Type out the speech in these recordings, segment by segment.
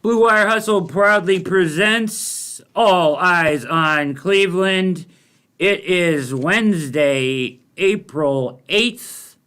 Blue Wire Hustle proudly presents All Eyes on Cleveland. It is Wednesday, April 8th,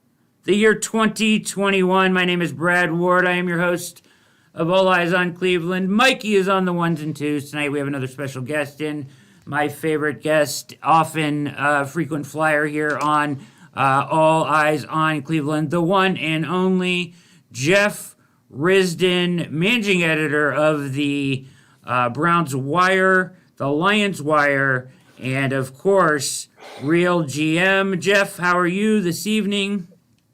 the year 2021. My name is Brad Ward. I am your host of All Eyes on Cleveland. Mikey is on the ones and twos. Tonight we have another special guest in. My favorite guest, often frequent flyer here on All Eyes on Cleveland, the one and only Jeff Risdon, managing editor of the Browns Wire, the Lions Wire, and of course, Real GM. Jeff, how are you this evening?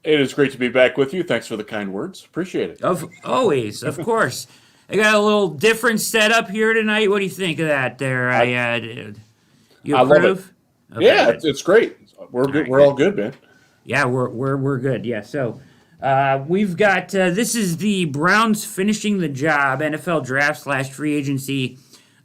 It is great to be back with you. Thanks for the kind words. Appreciate it. Always, of course. I got a little different setup here tonight. What do you think of that there? You approve? I love it. Okay, yeah, good. it's great. We're good. We're all good, man. Yeah, we're good. Yeah, so we've got this is the Browns finishing the job NFL draft / free agency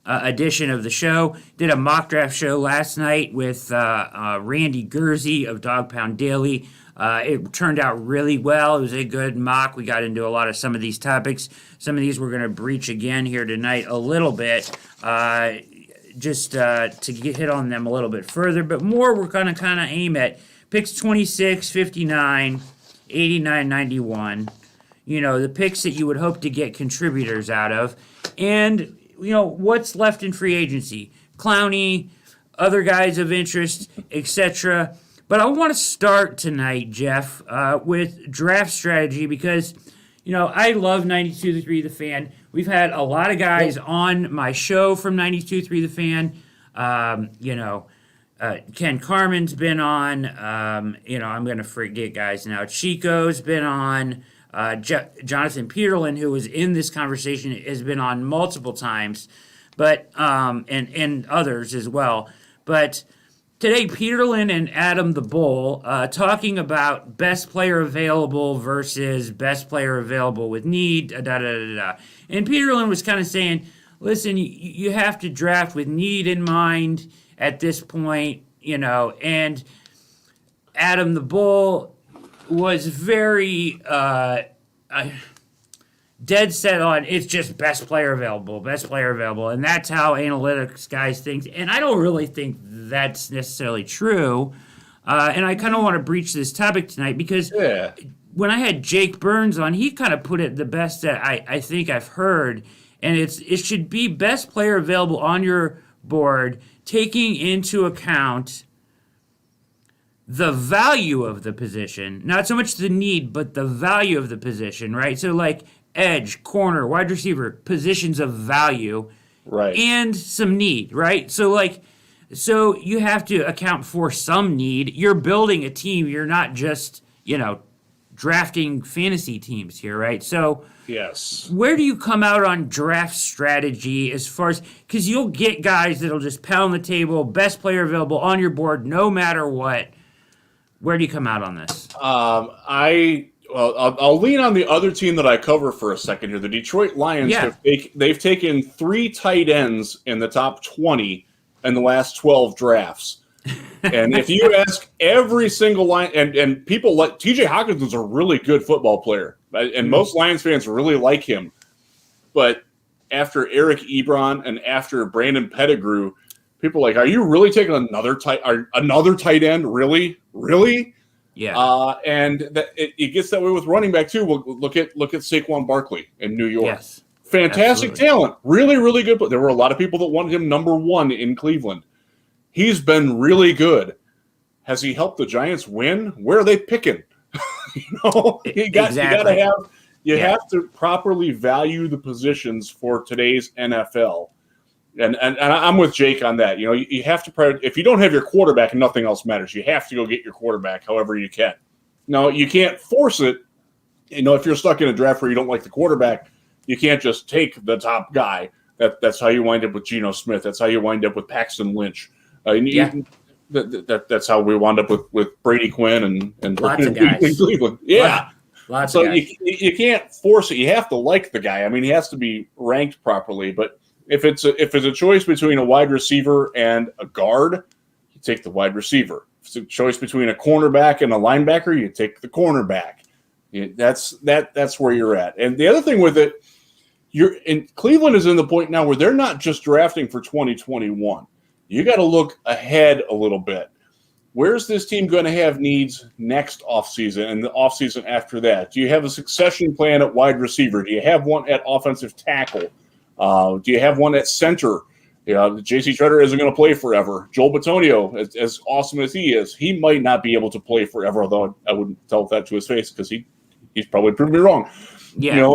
edition of the show. Did a mock draft show last night with Randy Gurzy of Dog Pound Daily. It turned out really well. It was a good mock. We got into a lot of some of these topics. Some of these we're going to breach again here tonight a little bit, just to hit on them a little bit further. But more we're going to kind of aim at picks 26, 59, 89, 91. You know, the picks that you would hope to get contributors out of. And, you know, what's left in free agency. Clowney, other guys of interest, etc. But I want to start tonight, Jeff, with draft strategy because, you know, I love 92.3 The Fan. We've had a lot of guys on my show from 92.3 The Fan. Ken Carmen's been on. I'm going to forget guys now. Chico's been on. Jonathan Peterlin, who was in this conversation, has been on multiple times, but and others as well. But today, Peterlin and Adam the Bull talking about best player available versus best player available with need, And Peterlin was kind of saying, listen, you have to draft with need in mind at this point, you know. And Adam the Bull was very dead set on it's just best player available. And that's how analytics guys think. And I don't really think that's necessarily true. And I kind of want to breach this topic tonight because when I had Jake Burns on, he kind of put it the best that I think I've heard. And it should be best player available on your board, taking into account the value of the position, not so much the need, but the value of the position, right? So like edge, corner, wide receiver, positions of value, right, and some need, right? So you have to account for some need. You're building a team. You're not just, drafting fantasy teams here, right? So yes, where do you come out on draft strategy as far as, because you'll get guys that'll just pound the table, best player available on your board, no matter what. Where do you come out on this? I'll lean on the other team that I cover for a second here. The Detroit Lions, they've taken 3 tight ends in the top 20 in the last 12 drafts. And if you ask every single line, and people like TJ Hawkins is a really good football player, and most Lions fans really like him. But after Eric Ebron and after Brandon Pettigrew, people are like, are you really taking another tight end? Really? Yeah. And it gets that way with running back too. We'll look at Saquon Barkley in New York. Yes. Fantastic talent. Really, really good. But there were a lot of people that wanted him number 1 in Cleveland. He's been really good. Has he helped the Giants win? Where are they picking? You have to properly value the positions for today's NFL. And I'm with Jake on that. You have to, if you don't have your quarterback and nothing else matters, you have to go get your quarterback however you can. Now, you can't force it. If you're stuck in a draft where you don't like the quarterback, you can't just take the top guy. That's how you wind up with Geno Smith. That's how you wind up with Paxton Lynch. That's how we wound up with Brady Quinn and lots of guys in Cleveland. Yeah. Lots of guys. You can't force it. You have to like the guy. I mean, he has to be ranked properly, but if it's a choice between a wide receiver and a guard, you take the wide receiver. If it's a choice between a cornerback and a linebacker, you take the cornerback. That's where you're at. And the other thing with it, Cleveland is in the point now where they're not just drafting for 2021. You got to look ahead a little bit. Where's this team going to have needs next offseason and the offseason after that? Do you have a succession plan at wide receiver? Do you have one at offensive tackle? Do you have one at center? J.C. Treader isn't going to play forever. Joel Bitonio, as awesome as he is, he might not be able to play forever, although I wouldn't tell that to his face because he's probably proved me wrong. Yeah.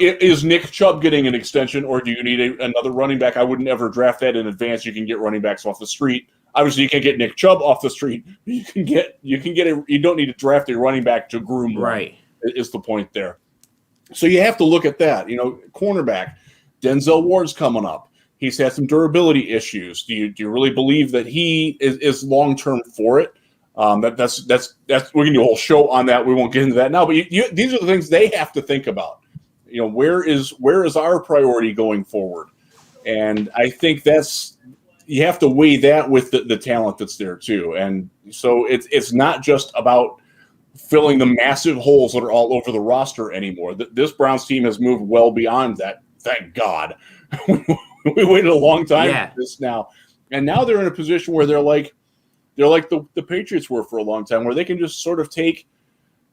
Is Nick Chubb getting an extension, or do you need another running back? I would never draft that in advance. You can get running backs off the street. Obviously, you can't get Nick Chubb off the street. You don't need to draft a running back to groom. Right. Is the point there. So you have to look at that. Cornerback, Denzel Ward's coming up. He's had some durability issues. Do you really believe that he is long term for it? That's we can do a whole show on that. We won't get into that now. But these are the things they have to think about. Where is our priority going forward? And I think you have to weigh that with the talent that's there too. And so it's not just about filling the massive holes that are all over the roster anymore. This Browns team has moved well beyond that. Thank God. We waited a long time for this now. And now they're in a position where they're like the Patriots were for a long time, where they can just sort of take,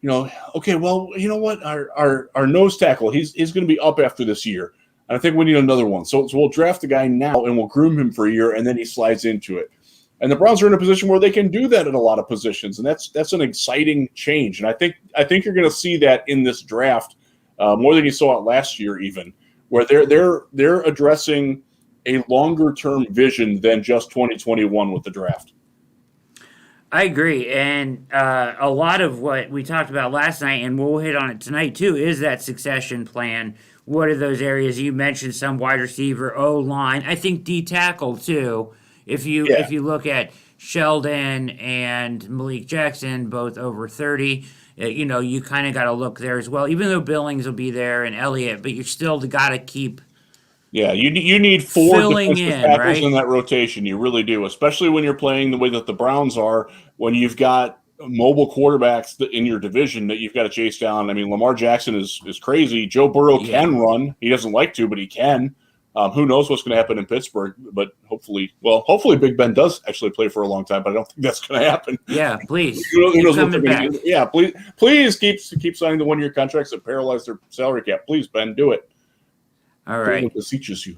okay, well, you know what? Our nose tackle, he's going to be up after this year. And I think we need another one. So we'll draft the guy now and we'll groom him for a year, and then he slides into it. And the Browns are in a position where they can do that in a lot of positions, and that's an exciting change. And I think you're going to see that in this draft more than you saw it last year, even, where they're addressing a longer term vision than just 2021 with the draft. I agree, and a lot of what we talked about last night, and we'll hit on it tonight too, is that succession plan. What are those areas you mentioned? Some wide receiver, O line. I think D tackle too. If you look at Sheldon and Malik Jackson, both over 30, you kind of got to look there as well. Even though Billings will be there and Elliott, but you still got to keep. Yeah, you need four defensive tackles right? in that rotation. You really do, especially when you're playing the way that the Browns are, when you've got mobile quarterbacks in your division that you've got to chase down. I mean, Lamar Jackson is crazy. Joe Burrow can run. He doesn't like to, but he can. Who knows what's going to happen in Pittsburgh? But hopefully Big Ben does actually play for a long time, but I don't think that's going to happen. Yeah, please. Who knows what they're going to do? Yeah, please keep signing the 1-year contracts that paralyze their salary cap. Please, Ben, do it. All right. It beseeches you.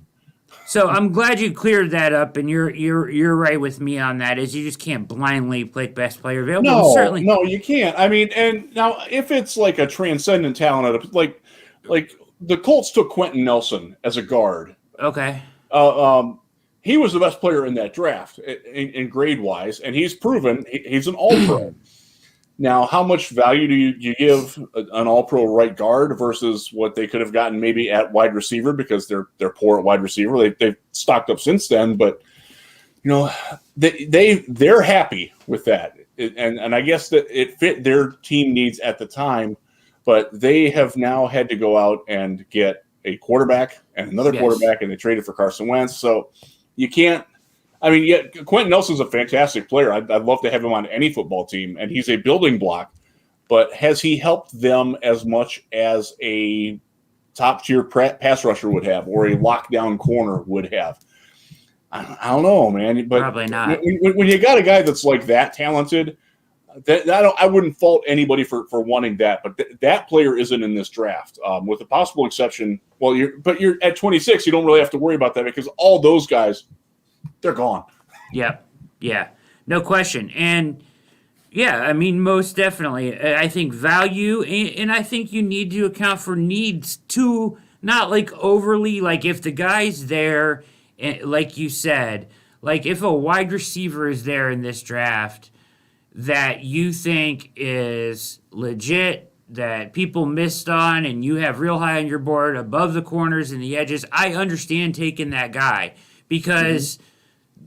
So I'm glad you cleared that up, and you're right with me on that. Is you just can't blindly pick best player available. No, you can't. I mean, and now if it's like a transcendent talent, like the Colts took Quentin Nelson as a guard. Okay. He was the best player in that draft in grade wise, and he's proven he's an All-Pro. Now, how much value do you give an All-Pro right guard versus what they could have gotten maybe at wide receiver, because they're poor at wide receiver. They've stocked up since then, but they're happy with that, and I guess that it fit their team needs at the time. But they have now had to go out and get a quarterback and another quarterback, and they traded for Carson Wentz. So you can't. I mean, Quentin Nelson's a fantastic player. I'd love to have him on any football team, and he's a building block. But has he helped them as much as a top-tier pass rusher would have, or a lockdown corner would have? I don't know, man. But probably not. When you got a guy that's like that talented, I wouldn't fault anybody for wanting that. But that player isn't in this draft, with a possible exception. Well, you're at 26. You don't really have to worry about that, because all those guys, they're gone. Yep. Yeah. No question. And yeah, I mean, most definitely. I think value, and I think you need to account for needs too, not like overly, like if the guy's there, like you said, like if a wide receiver is there in this draft that you think is legit, that people missed on, and you have real high on your board above the corners and the edges, I understand taking that guy, because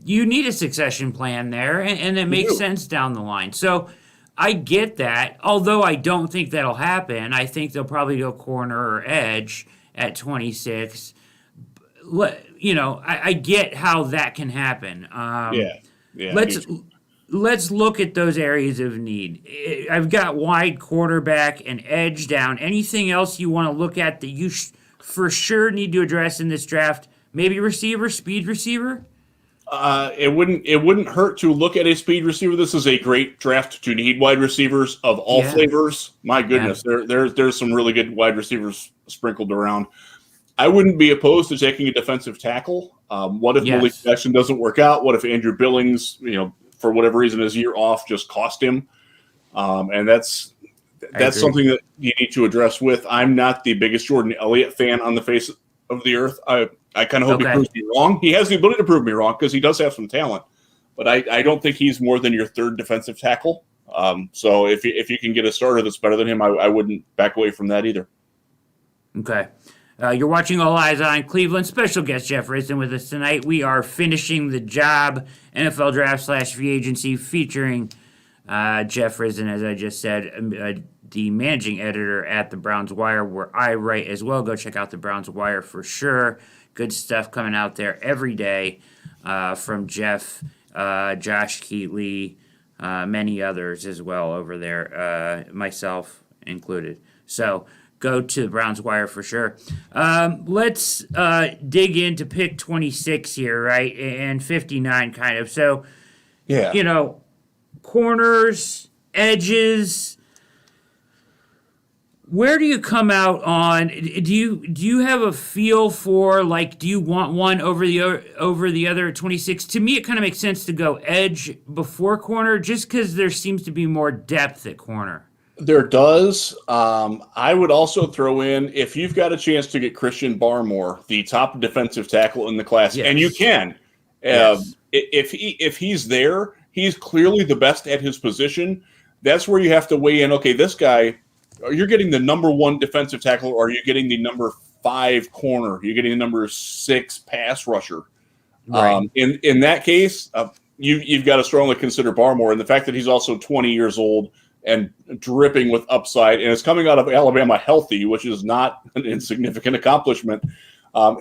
you need a succession plan there, and it makes sense down the line. So I get that, although I don't think that'll happen. I think they'll probably go corner or edge at 26. I get how that can happen. Let's look at those areas of need. I've got wide quarterback and edge down. Anything else you want to look at that you for sure need to address in this draft? Maybe receiver, speed receiver? It wouldn't hurt to look at a speed receiver. This is a great draft to need wide receivers of all flavors. My goodness, there's some really good wide receivers sprinkled around. I wouldn't be opposed to taking a defensive tackle. What if Malik Jackson doesn't work out? What if Andrew Billings, for whatever reason, his year off just cost him? And that's something that you need to address with. I'm not the biggest Jordan Elliott fan on the face of the earth. I kind of hope he proves me wrong. He has the ability to prove me wrong because he does have some talent. But I don't think he's more than your third defensive tackle. So if you can get a starter that's better than him, I wouldn't back away from that either. Okay. You're watching All Eyes on Cleveland. Special guest Jeff Risdon with us tonight. We are finishing the job, NFL Draft / Free Agency, featuring Jeff Risdon, as I just said, the managing editor at the Browns Wire, where I write as well. Go check out the Browns Wire for sure. Good stuff coming out there every day from Jeff, Josh Keatley, many others as well over there, myself included. So go to the Browns Wire for sure. Let's dig into pick 26 here, right? And 59 kind of. So, corners, edges. Where do you come out on? Do you have a feel for, like, do you want one over the other at 26? To me, it kind of makes sense to go edge before corner, just because there seems to be more depth at corner. There does. I would also throw in, if you've got a chance to get Christian Barmore, the top defensive tackle in the class, and you can, if he's there, he's clearly the best at his position. That's where you have to weigh in. Okay, this guy. You're getting the number 1 defensive tackle, or are you getting the number 5 corner? You're getting the number 6 pass rusher. Right. In that case, you've got to strongly consider Barmore, and the fact that he's also 20 years old and dripping with upside, and is coming out of Alabama healthy, which is not an insignificant accomplishment.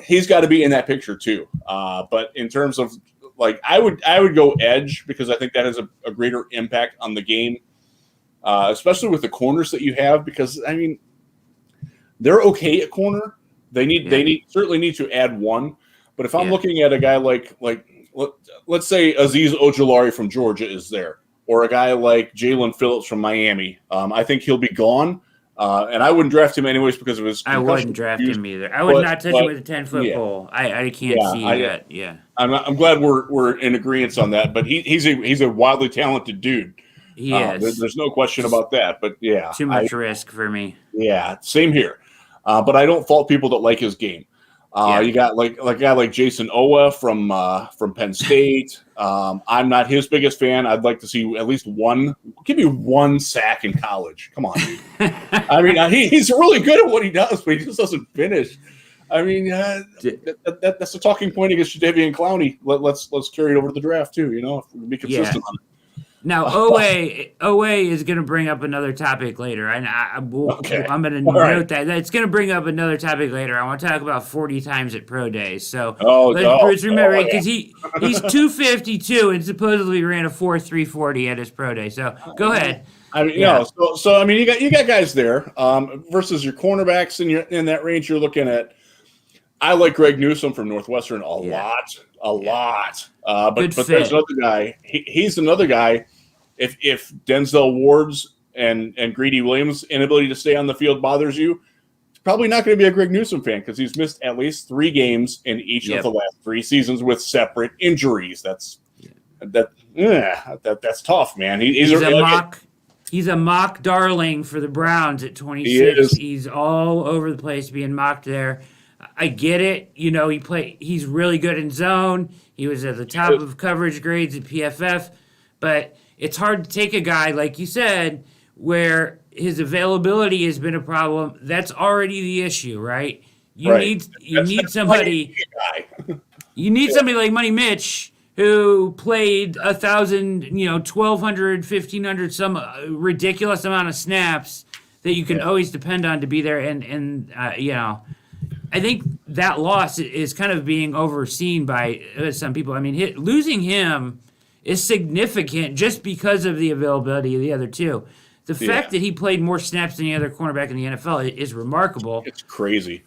He's got to be in that picture too. But in terms of, like, I would go edge, because I think that has a greater impact on the game. Especially with the corners that you have, because I mean, they're okay at corner. They certainly need to add one. But if I'm looking at a guy like let's say Azeez Ojulari from Georgia is there, or a guy like Jalen Phillips from Miami, I think he'll be gone. And I wouldn't draft him anyways because of his concussion. I wouldn't draft him either. I would not touch him with a 10-foot pole. I can't see that. Yeah, I'm glad we're in agreement on that. But he's a wildly talented dude. There's no question about that, but too much risk for me. Yeah, same here. But I don't fault people that like his game. You got like a guy like Jason Owa from Penn State. I'm not his biggest fan. I'd like to see at least one. Give me one sack in college. Come on, dude. I mean, he's really good at what he does, but he just doesn't finish. I mean, that's a talking point against Jadeveon Clowney. Let's carry it over to the draft too. If we be consistent on it. Now, OA is going to bring up another topic later, and I'm going to note that. It's going to bring up another topic later. I want to talk about 40 times at Pro Days. So let's remember, because he's 252 and supposedly ran a 4.340 at his Pro Day. So go ahead. I mean, so I mean, you got guys there versus your cornerbacks in that range. You're looking at. I like Greg Newsome from Northwestern a lot. But there's another guy. He's another guy. If Denzel Ward's and Greedy Williams' inability to stay on the field bothers you, it's probably not going to be a Greg Newsome fan because he's missed at least 3 games in each of the last 3 seasons with separate injuries. That's tough, man. He's a mock darling for the Browns at 26. He's all over the place being mocked there. I get it. He's really good in zone. He was at the top of coverage grades at PFF. But it's hard to take a guy, like you said, where his availability has been a problem. That's already the issue, right? You need somebody. You need somebody like Money Mitch who played 1,000, 1,200, 1,500, some ridiculous amount of snaps that you can always depend on to be there. And I think that loss is kind of being overseen by some people. I mean, losing him is significant just because of the availability of the other two. The fact that he played more snaps than the other cornerback in the NFL is remarkable. It's crazy.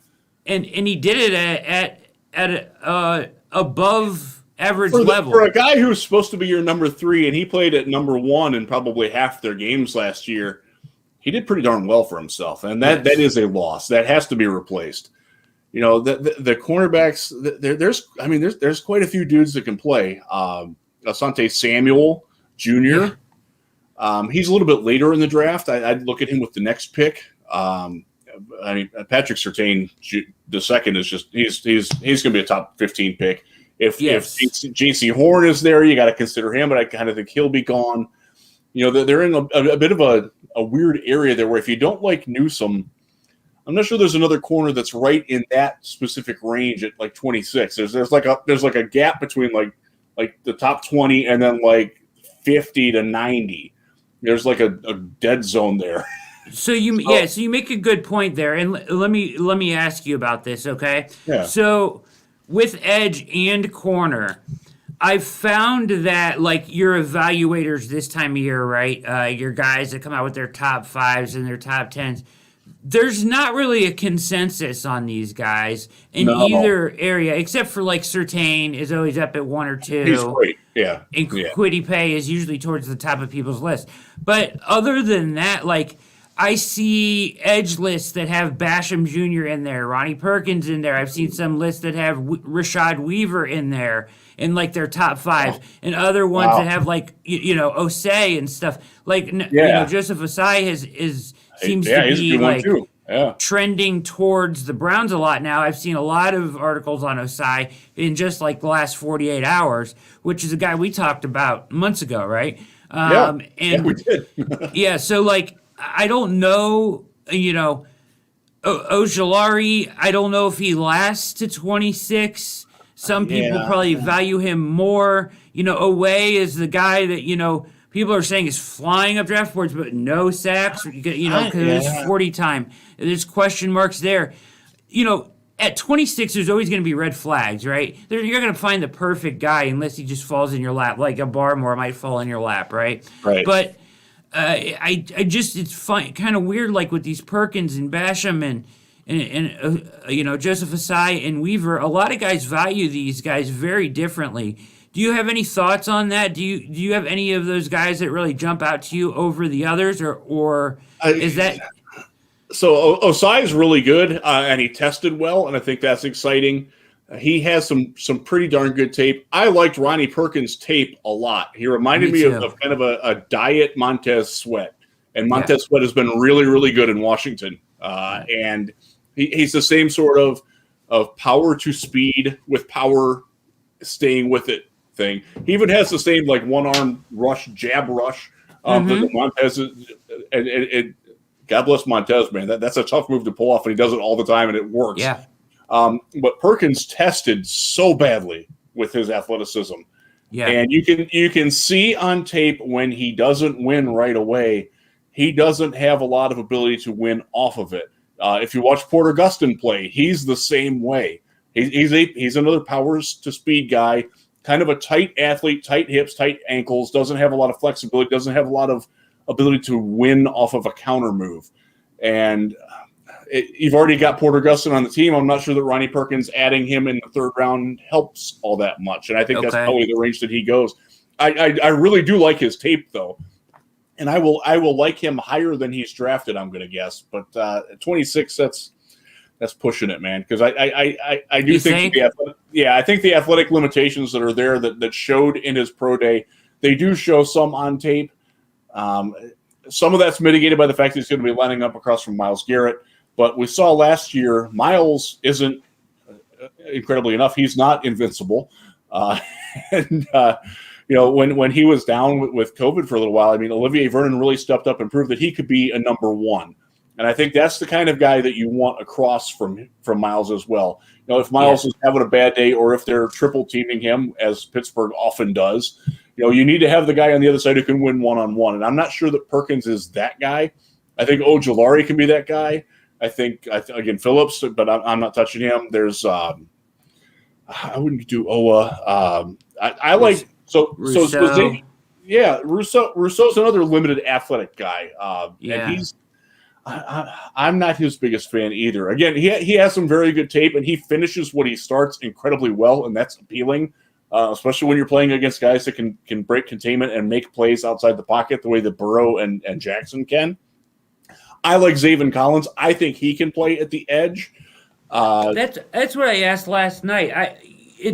and he did it at a above average level. For a guy who's supposed to be your number 3, and he played at number 1 in probably half their games last year, he did pretty darn well for himself, and that is a loss. That has to be replaced. You know, the cornerbacks, there's quite a few dudes that can play. Asante Samuel Jr., he's a little bit later in the draft. I'd look at him with the next pick. Patrick Surtain the second is just he's going to be a top 15 pick. If J.C. Horn is there, you got to consider him, but I kind of think he'll be gone. You know, they're in a bit of a weird area there where if you don't like Newsome, I'm not sure there's another corner that's right in that specific range at like 26. There's like a gap between like the top 20 and then like 50 to 90. There's like a dead zone there. So you make a good point there, and let me ask you about this, okay? Yeah. So with edge and corner, I've found that like your evaluators this time of year, right? Your guys that come out with their top 5s and their top 10s. There's not really a consensus on these guys in either area, except for like Surtain is always up at 1 or 2. He's great, yeah. And Kwity Paye is usually towards the top of people's list. But other than that, like I see edge lists that have Basham Jr. in there, Ronnie Perkins in there. I've seen some lists that have Rashad Weaver in there in like their top 5, and other ones that have like Osei and stuff. Like Joseph Osai seems to be like trending towards the Browns a lot now. I've seen a lot of articles on Osai in just like the last 48 hours, which is a guy we talked about months ago, right? And we did. So like I don't know, Ojulari, I don't know if he lasts to 26. Some people probably value him more. Oweh is the guy that, people are saying is flying up draft boards, but no sacks, because it's 40 time. There's question marks there. At 26, there's always going to be red flags, right? You're going to find the perfect guy unless he just falls in your lap, like a Barmore might fall in your lap, right? Right. But I just, it's fun, kind of weird, like with these Perkins and Basham and Joseph Osai and Weaver. A lot of guys value these guys very differently. Do you have any thoughts on that? Do you have any of those guys that really jump out to you over the others, or is that? So Osai is really good, and he tested well, and I think that's exciting. He has some pretty darn good tape. I liked Ronnie Perkins' tape a lot. He reminded me of kind of a diet Montez Sweat, and Montez Sweat has been really, really good in Washington, and he's the same sort of power to speed with power staying with it thing. He even has the same like one-arm jab rush that Montez is, and God bless Montez, man. That's a tough move to pull off, and he does it all the time, and it works. Yeah. But Perkins tested so badly with his athleticism. Yeah. And you can see on tape when he doesn't win right away, he doesn't have a lot of ability to win off of it. If you watch Porter Gustin play, he's the same way. He's another powers to speed guy, kind of a tight athlete, tight hips, tight ankles, doesn't have a lot of flexibility, doesn't have a lot of ability to win off of a counter move. And you've already got Porter Gustin on the team. I'm not sure that Ronnie Perkins adding him in the third round helps all that much. And I think that's probably the range that he goes. I really do like his tape, though. And I will like him higher than he's drafted, I'm going to guess. But at 26, that's pushing it, man. Because I do think I think the athletic limitations that are there that showed in his pro day, they do show some on tape. Some of that's mitigated by the fact that he's going to be lining up across from Myles Garrett. But we saw last year, Myles isn't incredibly enough. He's not invincible. When he was down with COVID for a little while, I mean, Olivier Vernon really stepped up and proved that he could be a number one. And I think that's the kind of guy that you want across from Myles as well. If Myles is having a bad day or if they're triple teaming him, as Pittsburgh often does, you need to have the guy on the other side who can win one-on-one. And I'm not sure that Perkins is that guy. I think Ojulari can be that guy. I think again, Phillips, but I'm not touching him. There's I wouldn't do Owa. I like Russo. Rousseau's another limited athletic guy. And I'm not his biggest fan either. Again, he has some very good tape, and he finishes what he starts incredibly well, and that's appealing, especially when you're playing against guys that can break containment and make plays outside the pocket the way that Burrow and Jackson can. I like Zaven Collins. I think he can play at the edge. That's what I asked last night.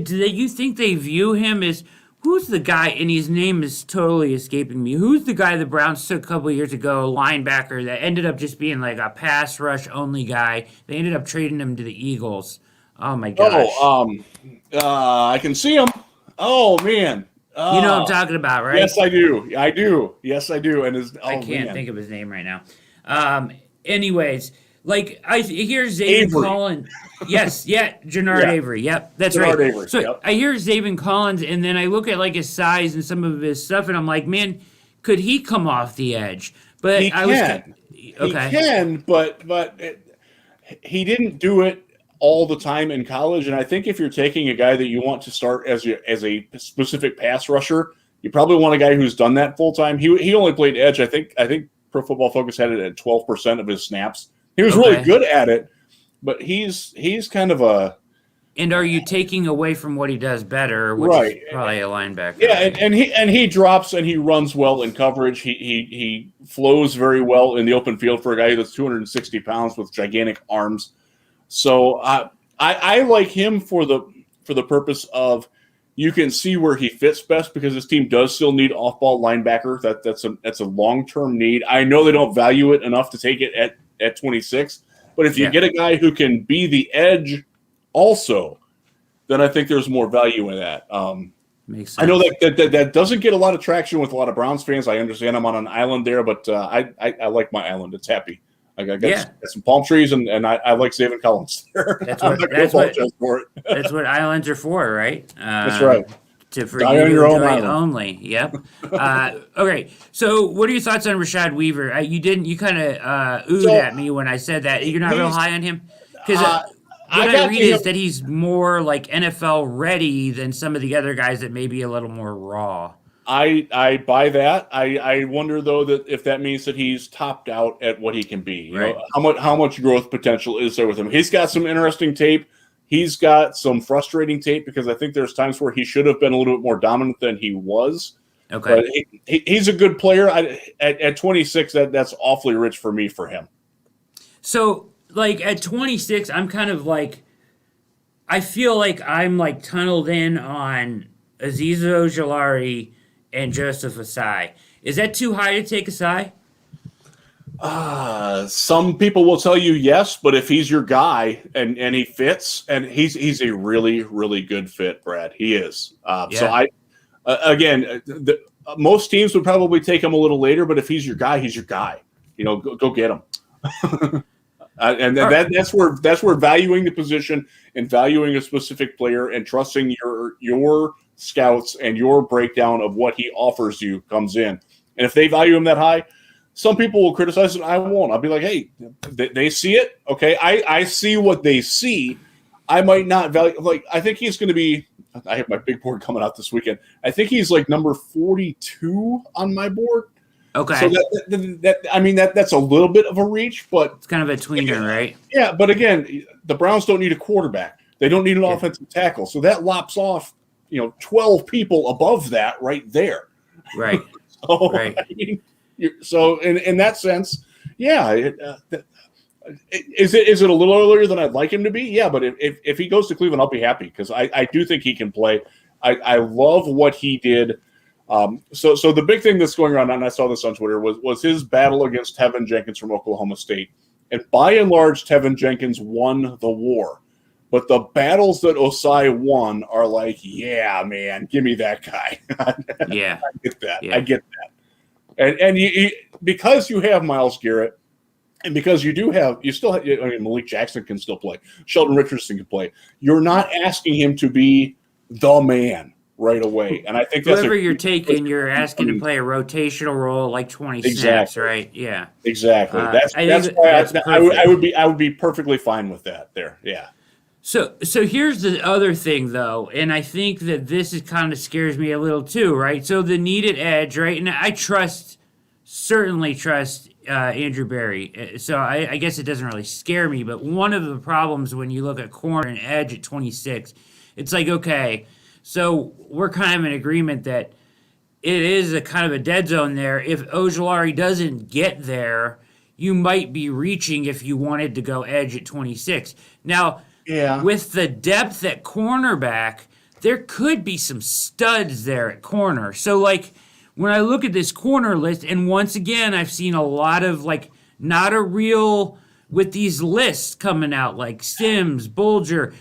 Do you think they view him as who's the guy? And his name is totally escaping me. Who's the guy the Browns took a couple of years ago, linebacker that ended up just being like a pass rush only guy? They ended up trading him to the Eagles. Oh my gosh! I can see him. Oh man! You know what I'm talking about, right? Yes, I do. Yes, I do. And I can't think of his name right now. Anyways. Like, I hear Zaven Collins. Yes, Jannard Avery. Yep, that's Jannard right. Avery, so yep. I hear Zaven Collins, and then I look at, like, his size and some of his stuff, and I'm like, man, could he come off the edge? But he can. He can, but he didn't do it all the time in college. And I think if you're taking a guy that you want to start as a specific pass rusher, you probably want a guy who's done that full time. He only played edge. I think Pro Football Focus had it at 12% of his snaps. He was really good at it, but he's kind of a. And are you taking away from what he does better, which is probably a linebacker? Yeah, and he drops and he runs well in coverage. He flows very well in the open field for a guy that's 260 pounds with gigantic arms. So I like him for the purpose of you can see where he fits best because his team does still need off-ball linebacker. That's a long-term need. I know they don't value it enough to take it at 26, but if you get a guy who can be the edge also, then I think there's more value in that. Makes sense. I know that doesn't get a lot of traction with a lot of Browns fans. I understand I'm on an island there, but I like my island. It's happy. I got some palm trees, and I like Zaven Collins there. That's what islands are for, right? That's right. For die you on your own island only. Yep. Okay. So, what are your thoughts on Rashad Weaver? You kind of oohed at me when I said that. You're not real high on him because what I read is that he's more like NFL ready than some of the other guys that may be a little more raw. I buy that. I wonder though that if that means that he's topped out at what he can be. You know, how much growth potential is there with him? He's got some interesting tape. He's got some frustrating tape because I think there's times where he should have been a little bit more dominant than he was. Okay, but he's a good player. At 26, that's awfully rich for me for him. So, like at 26, I'm kind of like, I feel like I'm like tunneled in on Azeez Ojulari and Joseph Asai. Is that too high to take Asai? Some people will tell you yes, but if he's your guy and he fits, and he's a really, really good fit, Brad. He is. So most teams would probably take him a little later, but if he's your guy, he's your guy. You know, go get him. That's where valuing the position and valuing a specific player and trusting your scouts and your breakdown of what he offers you comes in. And if they value him that high, some people will criticize it. I won't. I'll be like, hey, they see it. Okay. I see what they see. I might not value, like, I think he's going to be, I have my big board coming out this weekend. I think he's like number 42 on my board. Okay. So that's a little bit of a reach, but it's kind of a tweener, right? Yeah. But again, the Browns don't need a quarterback. They don't need an offensive tackle. So that lops off, 12 people above that right there. Right. Right. I mean, so in that sense, yeah. Is it a little earlier than I'd like him to be? Yeah, but if he goes to Cleveland, I'll be happy because I do think he can play. I love what he did. So the big thing that's going around, and I saw this on Twitter, was his battle against Tevin Jenkins from Oklahoma State. And by and large, Tevin Jenkins won the war. But the battles that Osai won are like, yeah, man, give me that guy. Yeah. I get that. Yeah. I get that. And you, because you have Myles Garrett, and because you still have, Malik Jackson can still play. Sheldon Richardson can play. You're not asking him to be the man right away. And I think whoever you're taking, you're asking to play a rotational role like 20 snaps, right? Yeah. Exactly. That's why I would be perfectly fine with that there. Yeah. So here's the other thing, though, and I think that this kind of scares me a little too, right? So the needed edge, right? And I certainly trust Andrew Berry. So I guess it doesn't really scare me. But one of the problems when you look at corner and edge at 26, it's like, okay, so we're kind of in agreement that it is a kind of a dead zone there. If Ojulari doesn't get there, you might be reaching if you wanted to go edge at 26. Now, with the depth at cornerback, there could be some studs there at corner. So, like, when I look at this corner list, and once again, I've seen a lot of, like, not a real, with these lists coming out, like Sims, Bulger,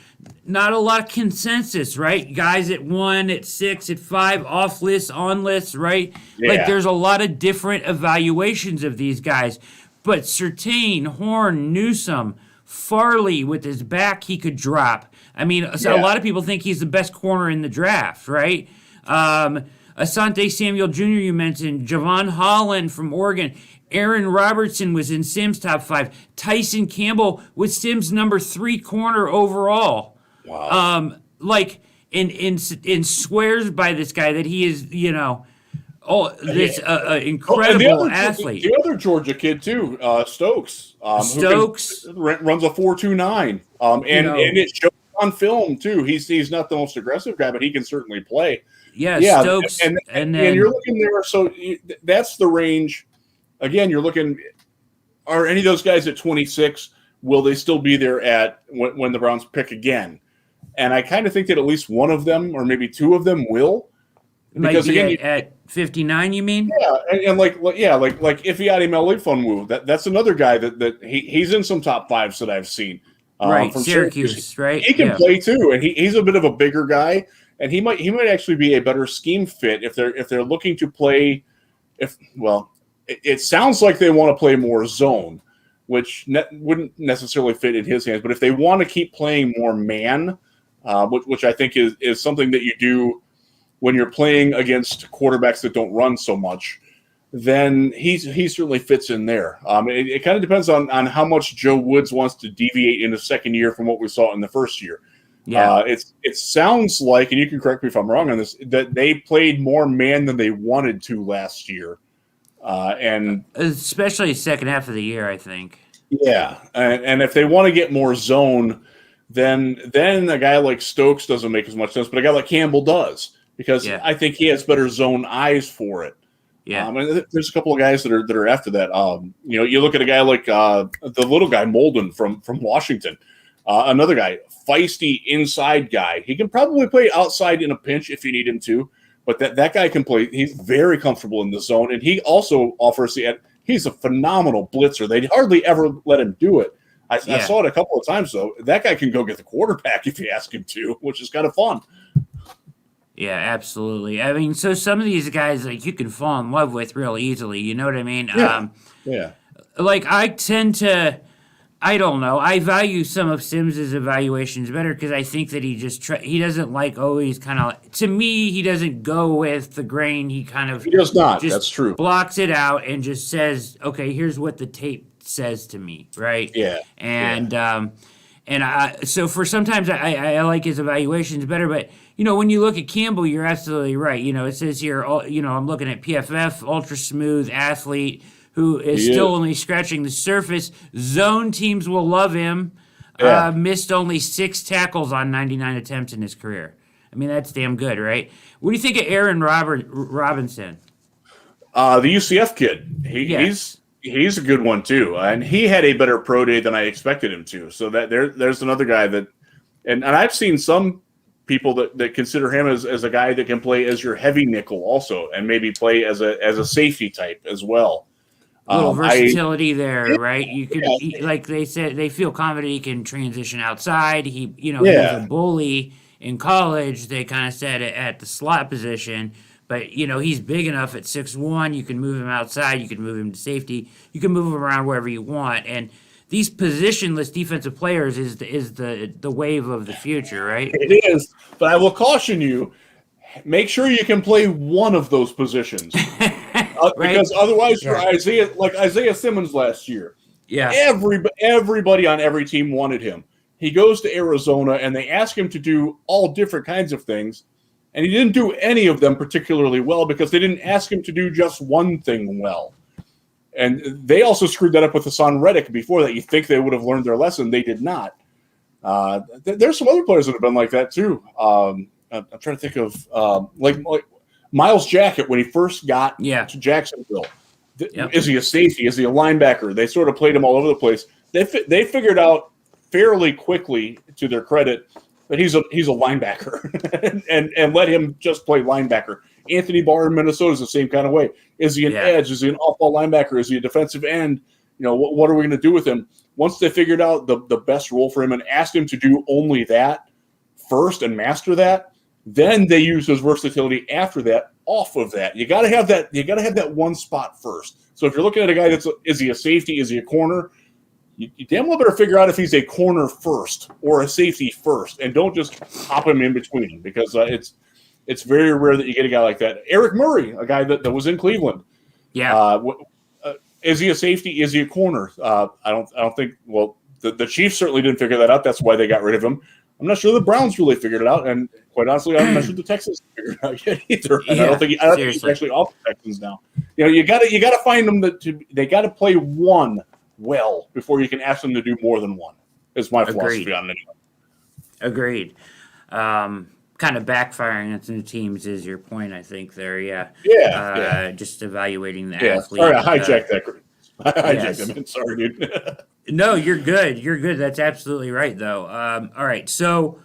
not a lot of consensus, right? Guys at 1, at 6, at 5, off lists, on lists, right? Yeah. Like, there's a lot of different evaluations of these guys. But Surtain, Horn, Newsome, Farley, with his back, he could drop. I mean, so a lot of people think he's the best corner in the draft, right? Asante Samuel Jr., you mentioned, Javon Holland from Oregon. Aaron Robertson was in Sims' top 5. Tyson Campbell was Sims' number 3 corner overall. Wow. Like, in swears by this guy that he is, this incredible athlete. The other Georgia kid too, Stokes. Stokes runs a 4.29, and it shows on film too. He's not the most aggressive guy, but he can certainly play. Yeah, Stokes, and then you're looking there. So that's the range. Again, you're looking. Are any of those guys at 26? Will they still be there at when the Browns pick again? And I kind of think that at least one of them, or maybe two of them, will. Because again, at 59, you mean? Yeah, and like Ifeadi Melifonwu, that's another guy that he's in some top 5s that I've seen. Right, from Syracuse, right? He can play too, and he's a bit of a bigger guy, and he might actually be a better scheme fit if they're looking to play. It sounds like they want to play more zone, which wouldn't necessarily fit in his hands. But if they want to keep playing more man, which I think is something that you do when you're playing against quarterbacks that don't run so much, then he certainly fits in there. It kind of depends on how much Joe Woods wants to deviate in the second year from what we saw in the first year. Yeah. It sounds like, and you can correct me if I'm wrong on this, that they played more man than they wanted to last year. And especially second half of the year, I think. Yeah, and if they want to get more zone, then a guy like Stokes doesn't make as much sense, but a guy like Campbell does, because I think he has better zone eyes for it. Yeah, and there's a couple of guys that are after that. You look at a guy like the little guy Molden from Washington, another guy, feisty inside guy. He can probably play outside in a pinch if you need him to, but that guy can play. He's very comfortable in the zone, and he also offers he's a phenomenal blitzer. They hardly ever let him do it. I saw it a couple of times, though. That guy can go get the quarterback if you ask him to, which is kind of fun. Yeah, absolutely. I mean, so some of these guys, like, you can fall in love with real easily. You know what I mean? Yeah. Like, I tend to, I don't know. I value some of Sims's evaluations better because I think that he just he doesn't like always kind of. To me, he doesn't go with the grain. He does not. That's true. Blocks it out and just says, "Okay, here's what the tape says to me." Right? Yeah. So for sometimes I like his evaluations better, but when you look at Campbell, you're absolutely right. It says here, I'm looking at PFF, ultra smooth athlete who is still only scratching the surface. Zone teams will love him. Yeah. Missed only 6 tackles on 99 attempts in his career. I mean, that's damn good, right? What do you think of Aaron Robinson? The UCF kid. He's a good one too, and he had a better pro day than I expected him to. So that there's another guy that, and I've seen some people that consider him as a guy that can play as your heavy nickel also, and maybe play as a safety type as well. A little versatility there, right? You could, like they said, they feel confident he can transition outside. He was a bully in college. They kind of said at the slot position, but he's big enough at 6'1". You can move him outside. You can move him to safety. You can move him around wherever you want. And these positionless defensive players is the wave of the future, right? It is, but I will caution you: make sure you can play one of those positions. Right? Because otherwise, you're Isaiah Simmons last year. Yeah, everybody on every team wanted him. He goes to Arizona, and they ask him to do all different kinds of things, and he didn't do any of them particularly well because they didn't ask him to do just one thing well. And they also screwed that up with Hassan Reddick before that. You think they would have learned their lesson. They did not. There's some other players that have been like that too. I'm trying to think of like Myles Jack when he first got to Jacksonville. Is he a safety? Is he a linebacker? They sort of played him all over the place. They figured out fairly quickly, to their credit, that he's a linebacker and let him just play linebacker. Anthony Barr in Minnesota is the same kind of way. Is he an edge? Is he an off-ball linebacker? Is he a defensive end? What are we going to do with him? Once they figured out the best role for him and asked him to do only that first and master that, then they used his versatility after that off of that. You got to have that. You got to have that one spot first. So if you're looking at a guy is he a safety? Is he a corner? You damn well better figure out if he's a corner first or a safety first, and don't just hop him in between, because it's very rare that you get a guy like that. Eric Murray, a guy that was in Cleveland. Yeah. Is he a safety? Is he a corner? I don't think. Well, the Chiefs certainly didn't figure that out. That's why they got rid of him. I'm not sure the Browns really figured it out, and quite honestly, I'm not sure the Texans figured it out yet either. And I don't think he's actually off the Texans now. You got to find them they got to play one well before you can ask them to do more than one. Is my philosophy on it. Agreed. Kind of backfiring on some teams is your point, I think there. Yeah. Just evaluating the athlete. Sorry, I hijacked that. I hijacked him. Sorry, dude. No, you're good. You're good. That's absolutely right, though. All right. So,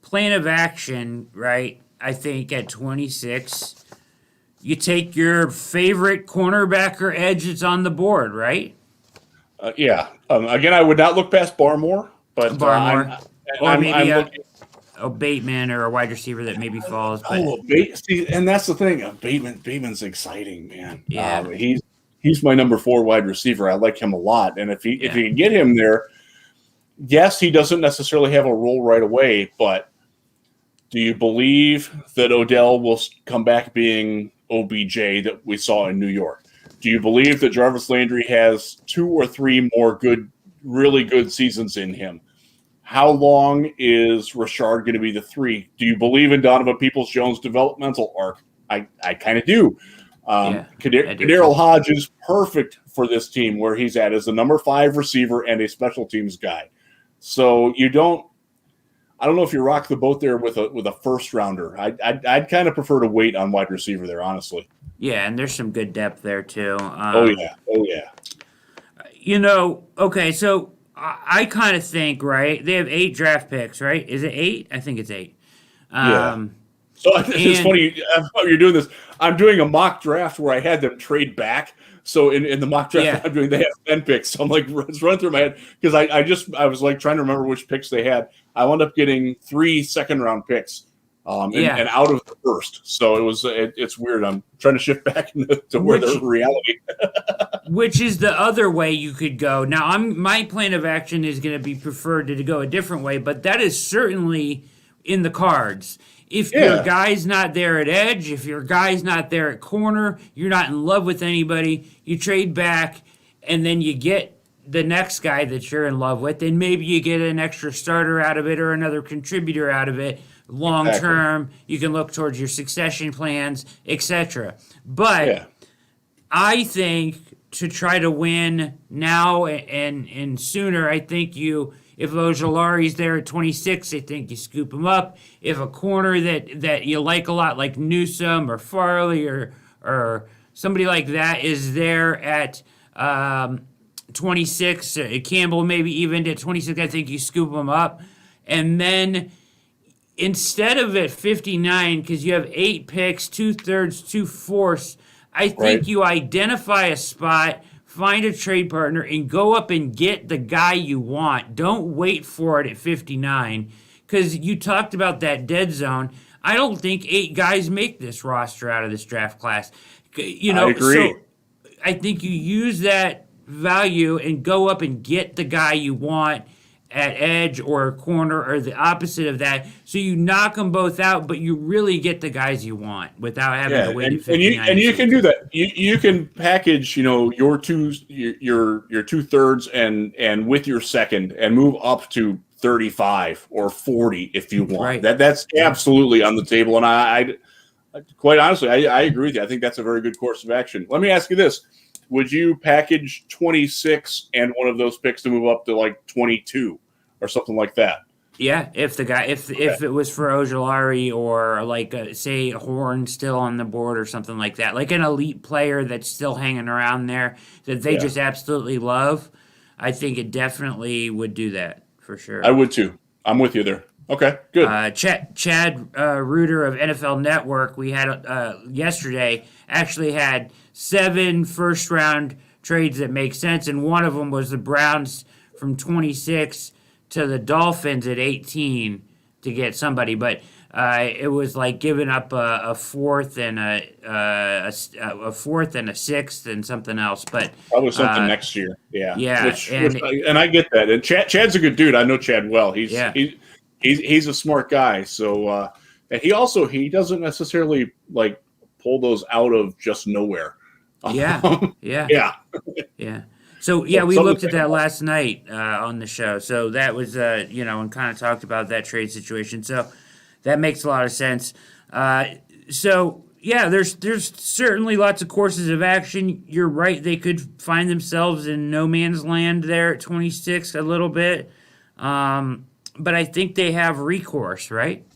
plan of action, right? I think at 26, you take your favorite cornerback or edge that's on the board, right? Yeah. Again, I would not look past Barmore, but a Bateman or a wide receiver that maybe falls. But, and that's the thing. Bateman's exciting, man. Yeah. He's my number 4 wide receiver. I like him a lot. And if you can get him there, yes, he doesn't necessarily have a role right away, but do you believe that Odell will come back being OBJ that we saw in New York? Do you believe that Jarvis Landry has 2 or 3 more really good seasons in him? How long is Rashad going to be the 3? Do you believe in Donovan Peoples-Jones' developmental arc? I kind of do. Kadarius Hodge is perfect for this team where he's at as the number 5 receiver and a special teams guy. So I don't know if you rock the boat there with a first rounder. I'd kind of prefer to wait on wide receiver there, honestly. Yeah, and there's some good depth there too. Oh yeah. Okay, so I kind of think, right, they have 8 draft picks, right? Is it 8? I think it's 8. Yeah. So it's funny you're doing this. I'm doing a mock draft where I had them trade back. So in the mock draft I'm doing, they have 10 picks. So I'm like, it's running through my head because I was like trying to remember which picks they had. I wound up getting 3 second-round picks and out of the first. So it's weird. I'm trying to shift back to where there's reality. Which is the other way you could go. Now, my plan of action is going to be preferred to go a different way, but that is certainly in the cards. If your guy's not there at edge, if your guy's not there at corner, you're not in love with anybody, you trade back, and then you get the next guy that you're in love with, and maybe you get an extra starter out of it or another contributor out of it. Long term, you can look towards your succession plans, etc. But I think to try to win now and sooner, I think if Ojolari's there at 26, I think you scoop him up. If a corner that you like a lot, like Newsome or Farley or somebody like that is there at 26, Campbell maybe even at 26, I think you scoop him up. And then instead of at 59, because you have 8 picks, 2/3, 2/4, I think you identify a spot, find a trade partner, and go up and get the guy you want. Don't wait for it at 59, because you talked about that dead zone. I don't think 8 guys make this roster out of this draft class. I agree. So I think you use that value and go up and get the guy you want at edge or corner or the opposite of that. So you knock them both out, but you really get the guys you want without having to wait at 59. And you can do that. You can package, your 2/3 and with your second and move up to 35 or 40 if you want. That's absolutely on the table. And I quite honestly, I agree with you. I think that's a very good course of action. Let me ask you this. would you package 26 and one of those picks to move up to like 22 or something like that? Yeah, if it was for Ojulari or like say Horn still on the board or something like that, like an elite player that's still hanging around there that they just absolutely love, I think it definitely would do that for sure. I would too. I'm with you there. Okay, good. Chad Reuter of NFL Network, we had yesterday, actually had 7 first-round trades that make sense, and one of them was the Browns from 26 to the Dolphins at 18 to get somebody, but it was like giving up a fourth and a fourth and a sixth and something else. But probably something next year. Yeah. And I get that. And Chad's a good dude. I know Chad well. He's a smart guy. So and he doesn't necessarily like pull those out of just nowhere. Yeah. So we looked at that last night on the show. So that was and kind of talked about that trade situation. So that makes a lot of sense. There's certainly lots of courses of action. You're right; they could find themselves in no man's land there at 26 a little bit, but I think they have recourse, right?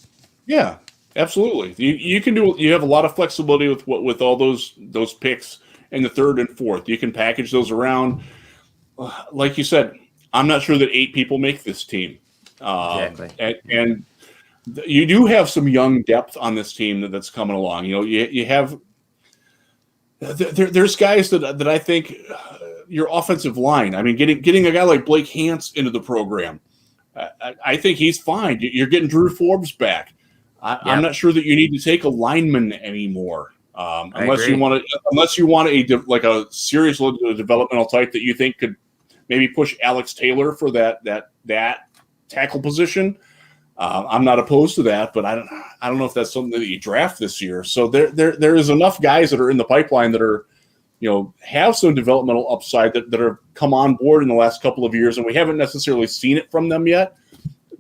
Yeah, absolutely. You can do. You have a lot of flexibility with all those picks in the third and fourth. You can package those around. Like you said, I'm not sure that 8 people make this team. Exactly. And you do have some young depth on this team that's coming along. You have there's guys that I think your offensive line. I mean, getting a guy like Blake Hance into the program, I think he's fine. You're getting Drew Forbes back. I'm not sure that you need to take a lineman anymore. Unless you want a serious developmental type that you think could maybe push Alex Taylor for that tackle position. I'm not opposed to that, but I don't know if that's something that you draft this year. So there is enough guys that are in the pipeline that are, have some developmental upside that have come on board in the last couple of years, and we haven't necessarily seen it from them yet,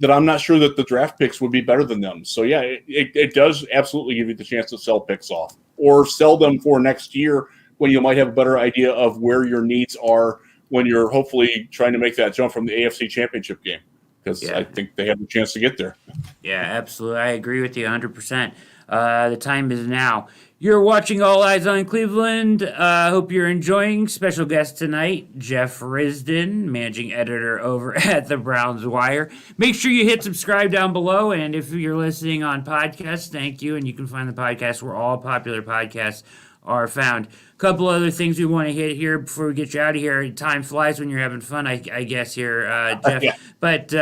that I'm not sure that the draft picks would be better than them. So yeah, it does absolutely give you the chance to sell picks off or sell them for next year when you might have a better idea of where your needs are when you're hopefully trying to make that jump from the AFC Championship game, because I think they have the chance to get there. Yeah, absolutely. I agree with you 100%. The time is now. You're watching All Eyes on Cleveland. Hope you're enjoying. Special guest tonight, Jeff Risdon, managing editor over at the Browns Wire. Make sure you hit subscribe down below, and if you're listening on podcasts, thank you, and you can find the podcast where all popular podcasts are found. A couple other things we want to hit here before we get you out of here. Time flies when you're having fun, I guess, here, Jeff. Yeah. But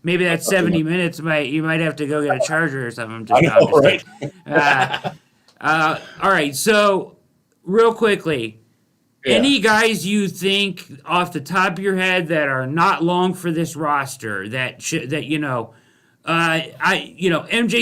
maybe that 70 minutes, you might have to go get a charger or something. Right? All right, so real quickly, any guys you think off the top of your head that are not long for this roster MJ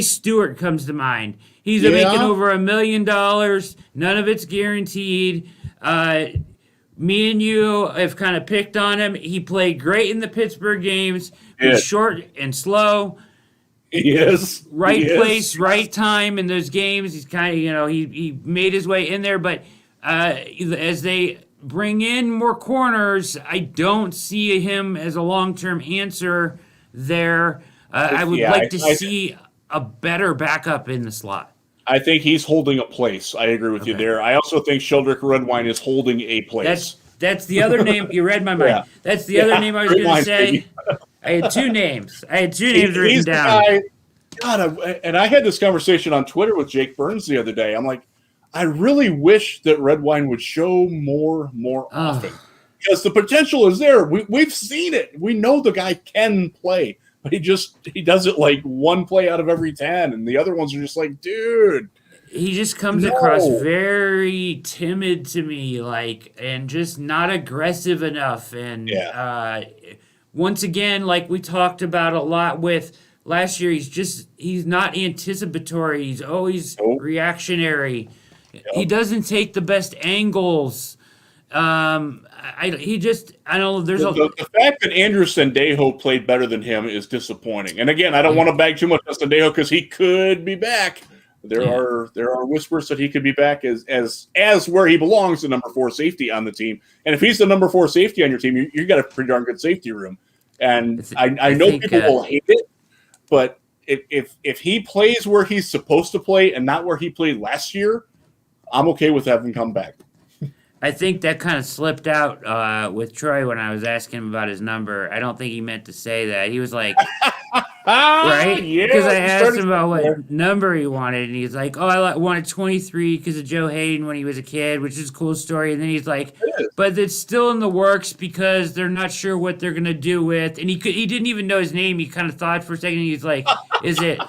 Stewart comes to mind. He's making over $1 million. None of it's guaranteed. Me and you have kind of picked on him. He played great in the Pittsburgh games. He's short and slow. Yes. Right place, right time in those games. He's kind of, he made his way in there. But as they bring in more corners, I don't see him as a long-term answer there. I would like to see a better backup in the slot. I think he's holding a place. I agree with you there. I also think Sheldrick Redwine is holding a place. That's the other name. You read my mind. Yeah. That's the other name I was going to say. I had 2 names. Written down. And I had this conversation on Twitter with Jake Burns the other day. I'm like, I really wish that Redwine would show more often, because the potential is there. We've seen it. We know the guy can play, but he does it like 1 play out of every 10, and the other ones are just like, dude. He just comes across very timid to me, and just not aggressive enough. And once again, like we talked about a lot with last year, he's not anticipatory. He's always reactionary. Yep. He doesn't take the best angles. I don't know. The fact that Andrew Sendejo played better than him is disappointing. And again, I don't want to bag too much on Sendejo because he could be back. There are whispers that he could be back as where he belongs, the number 4 safety on the team. And if he's the number 4 safety on your team, you got a pretty darn good safety room. And I know think, people will hate it, but if he plays where he's supposed to play and not where he played last year, I'm okay with having him come back. I think that kind of slipped out with Troy when I was asking him about his number. I don't think he meant to say that. He was like, right? Yeah. Because I asked him about what number he wanted, and he's like, oh, I wanted 23 because of Joe Hayden when he was a kid, which is a cool story. And then he's like, but it's still in the works because they're not sure what they're going to do with. And he didn't even know his name. He kind of thought for a second. He's like, is it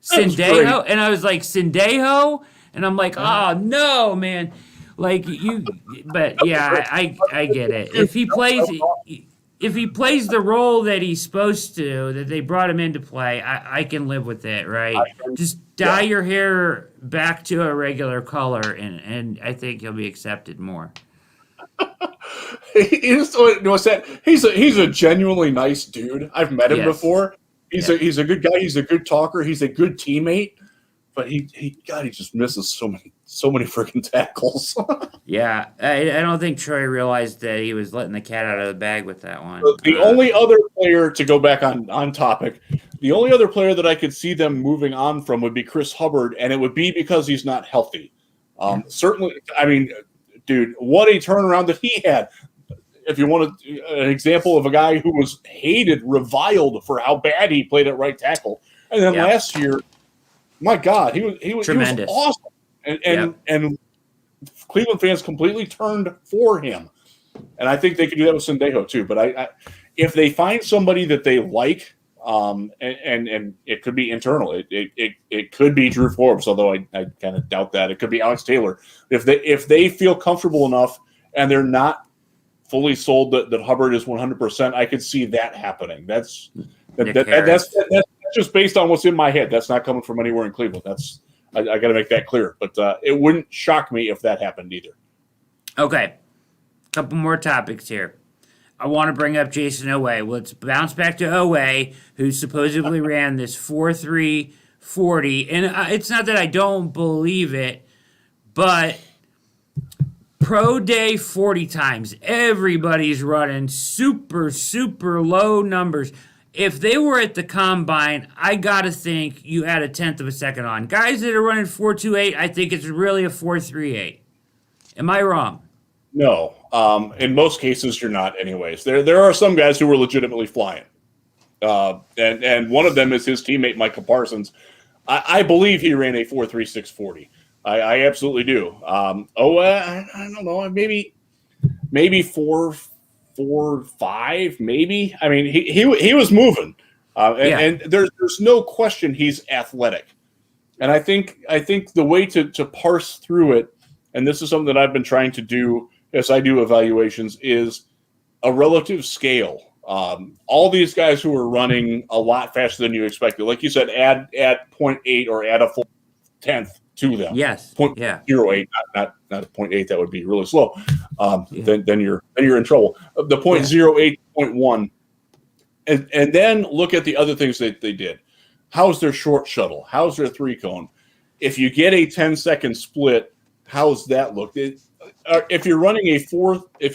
Sendejo? And I was like, Sendejo? And I'm like, oh, no, man. Like but yeah, I get it. If he plays the role that he's supposed to, that they brought him in to play, I can live with it, right? Just dye your hair back to a regular color, and I think he'll be accepted more. He's a genuinely nice dude. I've met him before. He's a good guy. He's a good talker. He's a good teammate. But he just misses so many freaking tackles. Yeah, I don't think Troy realized that he was letting the cat out of the bag with that one. The only other player, to go back on topic, the only other player that I could see them moving on from would be Chris Hubbard, and it would be because he's not healthy. Certainly, I mean, dude, what a turnaround that he had. If you want an example of a guy who was hated, reviled for how bad he played at right tackle, and then last year, my God, he was awesome, and Cleveland fans completely turned for him, and I think they could do that with Sendejo too. But I if they find somebody that they like, and it could be internal, it could be Drew Forbes, although I kind of doubt that. It could be Alex Taylor. If they feel comfortable enough and they're not fully sold that Hubbard is 100%, I could see that happening. That's just based on what's in my head. That's not coming from anywhere in Cleveland. I got to make that clear. But it wouldn't shock me if that happened either. Okay. Couple more topics here. I want to bring up Jason Oweh. Let's bounce back to Oweh, who supposedly ran this 4.3 40. And it's not that I don't believe it, but pro day 40 times, everybody's running super, super low numbers. If they were at the combine, I got to think you add a tenth of a second on. Guys that are running 4.28, I think it's really a 4.38. Am I wrong? No. In most cases, you're not anyways. There are some guys who are legitimately flying. And one of them is his teammate, Michael Parsons. I believe he ran a 4.36 40. I absolutely do. I don't know. Maybe 4.45, maybe. I mean, he was moving, and there's no question he's athletic. And I think the way to parse through it, and this is something that I've been trying to do as I do evaluations, is a relative scale. All these guys who are running a lot faster than you expected, like you said, add 0.8 or add a full tenth to them. Yes. 0.08, not 0.8. That would be really slow. Then you're in trouble. The 0.08, 0.1, and then look at the other things that they did. How's their short shuttle? How's their 3-cone? If you get a 10-second split, how's that look? If you're running if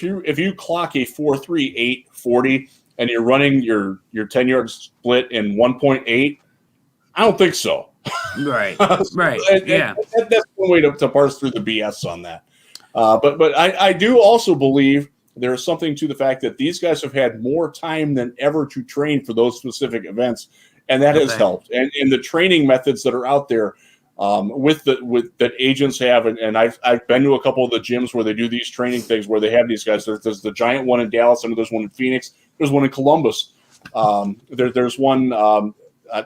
you clock a 4.38 40 and you're running your 10-yard split in 1.8, I don't think so. Right. That's one way to parse through the BS on that. But I do also believe there is something to the fact that these guys have had more time than ever to train for those specific events, and that has helped. And the training methods that are out there with that agents have, and I've been to a couple of the gyms where they do these training things where they have these guys. There's the giant one in Dallas, and there's one in Phoenix. There's one in Columbus. There's one.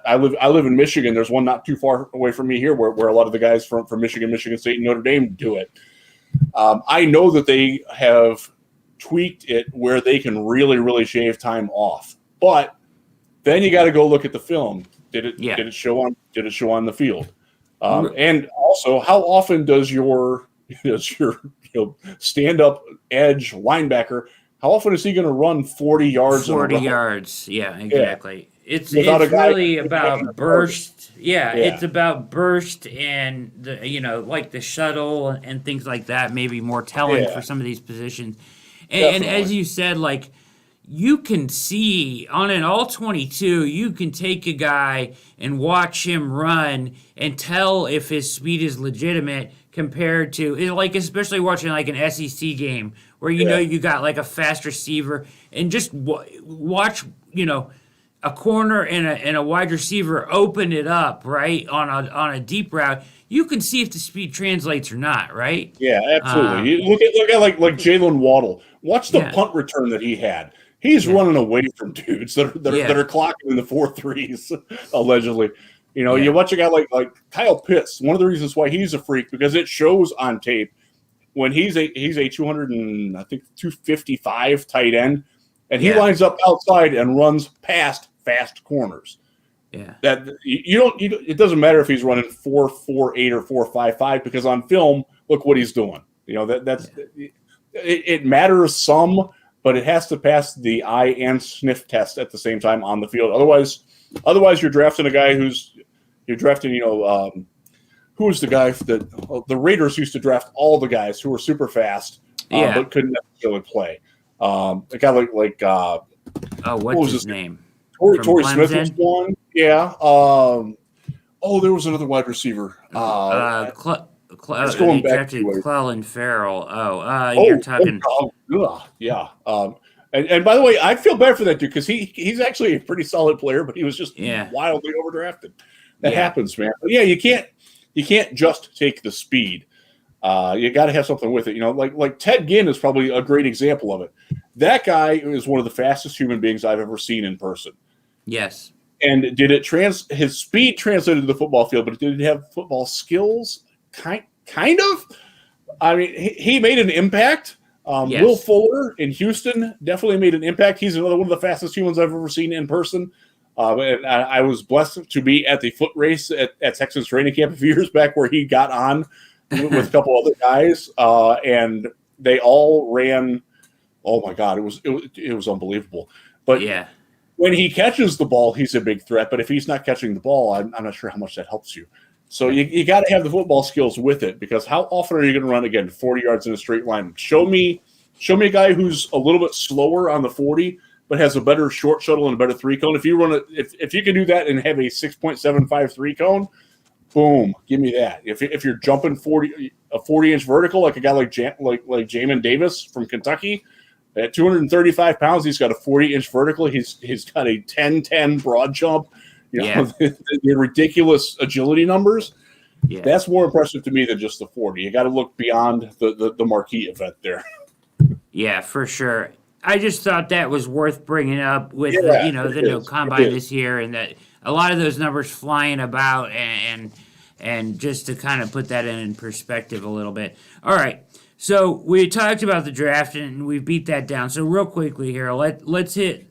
I live in Michigan. There's one not too far away from me here where a lot of the guys from Michigan, Michigan State, and Notre Dame do it. I know that they have tweaked it where they can really, really shave time off. But then you got to go look at the film. Did it show on the field? And also, how often does your stand-up edge linebacker? How often is he going to run 40 yards? 40 yards. Yeah, exactly. It's without a guy really who's about burst. Yeah, Yeah. it's about burst and like the shuttle and things like that. Maybe more telling Yeah, for some of these positions. And as definitely. you said, like you can see on an all 22, you can take a guy and watch him run and tell if his speed is legitimate compared to like especially watching like an SEC game where Yeah. you got like a fast receiver and just watch a corner and a wide receiver open it up right on a deep route. You can see if the speed translates or not, right? Yeah, absolutely. Um, You look at like Jalen Waddle. Watch the yeah, punt return that he had. He's yeah, running away from dudes that yeah, are clocking in the 4.3s allegedly. You yeah, watch a guy like Kyle Pitts. One of the reasons why he's a freak because it shows on tape when he's a 200 and I think 255 tight end, and he yeah, lines up outside and runs past fast corners. yeah, That it doesn't matter if he's running 4.48 or 4.55 because on film, look what he's doing. It matters some, but it has to pass the eye and sniff test at the same time on the field. Otherwise you're drafting a guy you're drafting. Who was the guy that the Raiders used to draft all the guys who were super fast, yeah. but couldn't necessarily play. A guy like Oh, what what's was his his name? Torrey Smith was Clemson? one. Yeah. There was another wide receiver. It's going They back drafted to Clelin Farrell. You're talking. yeah. And by the way, I feel bad for that dude because he's actually a pretty solid player, but he was just Yeah, wildly overdrafted. That yeah, happens, man. But yeah, you can't just take the speed. You got to have something with it. Like Ted Ginn is probably a great example of it. That guy is one of the fastest human beings I've ever seen in person. yes, And did it his speed translated to the football field, but did it have football skills? Kind of. I mean, he made an impact. yes. Will Fuller in Houston definitely made an impact. He's another one of the fastest humans I've ever seen in person. And I was blessed to be at the foot race at Texas training camp a few years back where he got on with a couple other guys. And they all ran. Oh my God, it was unbelievable. But Yeah, when he catches the ball, he's a big threat. But if he's not catching the ball, I'm not sure how much that helps you. So you got to have the football skills with it because how often are you going to run again 40 yards in a straight line? Show me a guy who's a little bit slower on the 40, but has a better short shuttle and a better three cone. If you run if you can do that and have a 6.75 three cone, boom, give me that. If you're jumping 40-inch vertical like a guy like Jamin Davis from Kentucky. At 235 pounds, he's got a 40-inch vertical. He's got a 10-10 broad jump. The ridiculous agility numbers. yeah. That's more impressive to me than just the 40. You got to look beyond the marquee event there. Yeah, for sure. I just thought that was worth bringing up with Yeah, the it no is. combine It is. this year, and that a lot of those numbers flying about, and just to kind of put that in perspective a little bit. All right, so we talked about the draft and we beat that down. So real quickly here, let's hit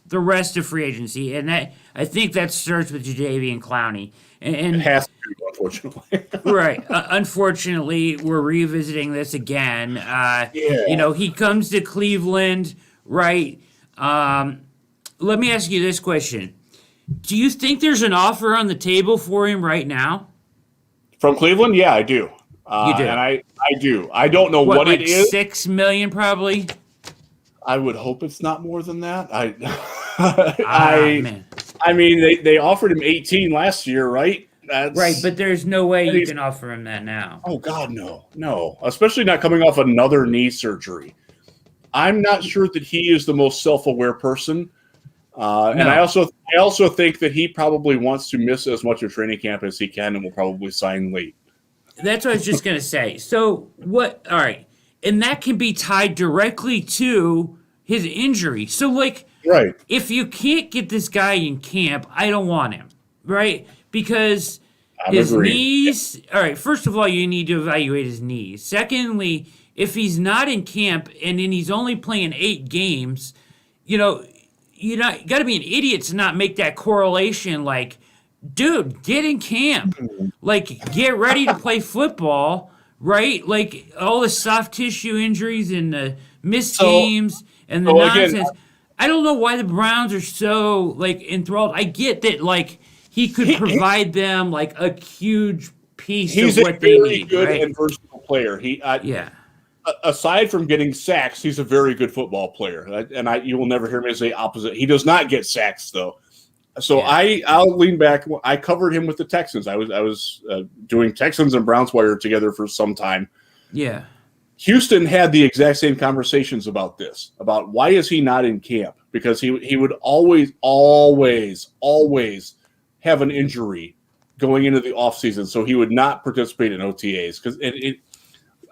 the rest of free agency, and that I think that starts with Jadeveon Clowney. It And has to be, unfortunately. right. Unfortunately, we're revisiting this again. Yeah. He comes to Cleveland, right? Let me ask you this question. Do you think there's an offer on the table for him right now? From Cleveland? Yeah, I do. You do. And I do. I don't know What, what like it is. 6 million probably? I would hope it's not more than that. Man. I mean, they offered him 18 last year, right? Right, but there's no way you he's- can offer him that now. Oh God, no. Especially not coming off another knee surgery. I'm not sure that he is the most self-aware person, and No. I also think that he probably wants to miss as much of training camp as he can, and will probably sign late. That's what I was just going to say. So, what? All right. And that can be tied directly to his injury. So, like, Right. if you can't get this guy in camp, I don't want him, right? Because I'm his agreed. knees. All right. First of all, you need to evaluate his knees. Secondly, if he's not in camp and then he's only playing 8 games, you got to be an idiot to not make that correlation. Like, dude, get in camp. Like, get ready to play football, right? Like all the soft tissue injuries and the missed games and the so again, nonsense. I don't know why the Browns are so like enthralled. I get that like he could provide them like a huge piece He's of a what they very need, good right? and versatile player. Yeah. Aside from getting sacks, he's a very good football player, and you will never hear me say opposite. He does not get sacks though. So Yeah. I'll lean back. I covered him with the Texans. I was doing Texans and Browns wire together for some time. Yeah. Houston had the exact same conversations about this, about why is he not in camp? Because he would always have an injury going into the offseason, so he would not participate in OTAs.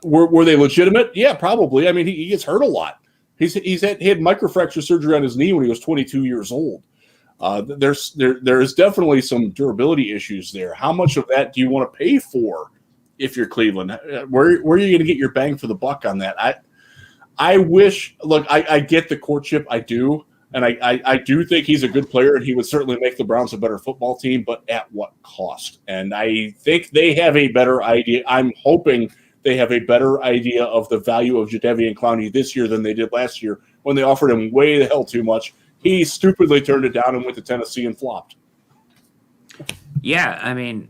Were they legitimate? Yeah, probably. I mean, he gets hurt a lot. He had microfracture surgery on his knee when he was 22 years old. There is definitely some durability issues there. How much of that do you want to pay for if you're Cleveland? Where are you going to get your bang for the buck on that? I wish. Look, I get the courtship. I do, and I do think he's a good player, and he would certainly make the Browns a better football team. But at what cost? And I think they have a better idea. I'm hoping they have a better idea of the value of Jadeveon Clowney this year than they did last year when they offered him way the hell too much. He stupidly turned it down and went to Tennessee and flopped. Yeah, I mean,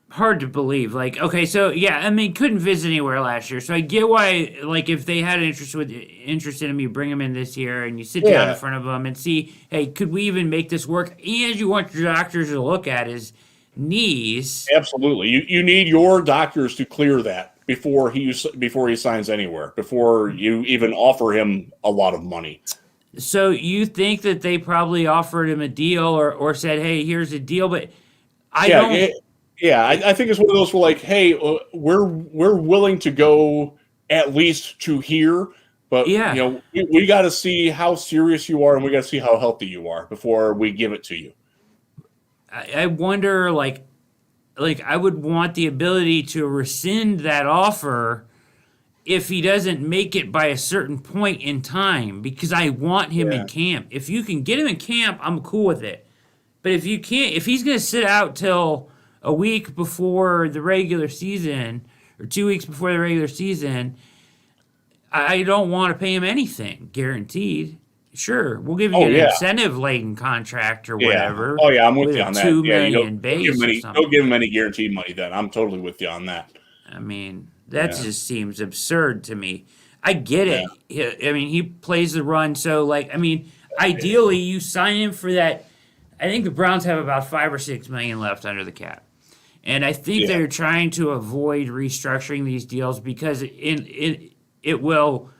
hard to believe. Like, okay, so yeah, I mean, couldn't visit anywhere last year, so I get why. Like, if they had interest in him, you bring him in this year and you sit down in front of him and see, hey, could we even make this work? And you want your doctors to look at his knees. Absolutely, you need your doctors to clear that before he signs anywhere, before you even offer him a lot of money. So you think that they probably offered him a deal or said, hey, here's a deal, but I think it's one of those where like, hey, we're willing to go at least to here, but we got to see how serious you are and we got to see how healthy you are before we give it to you. I wonder, like I would want the ability to rescind that offer if he doesn't make it by a certain point in time, because I want him in camp. If you can get him in camp, I'm cool with it. But if you can't, if he's going to sit out till a week before the regular season or 2 weeks before the regular season, I don't want to pay him anything guaranteed. Sure, we'll give you an incentive-laden contract or whatever. Oh yeah, I'm with you on that. $2 million base or something. Don't give him any guaranteed money. Then I'm totally with you on that. I mean, that just seems absurd to me. I get it. I mean, he plays the run, so like, I mean, ideally you sign him for that. I think the Browns have about $5 or $6 million left under the cap, and I think they're trying to avoid restructuring these deals because it will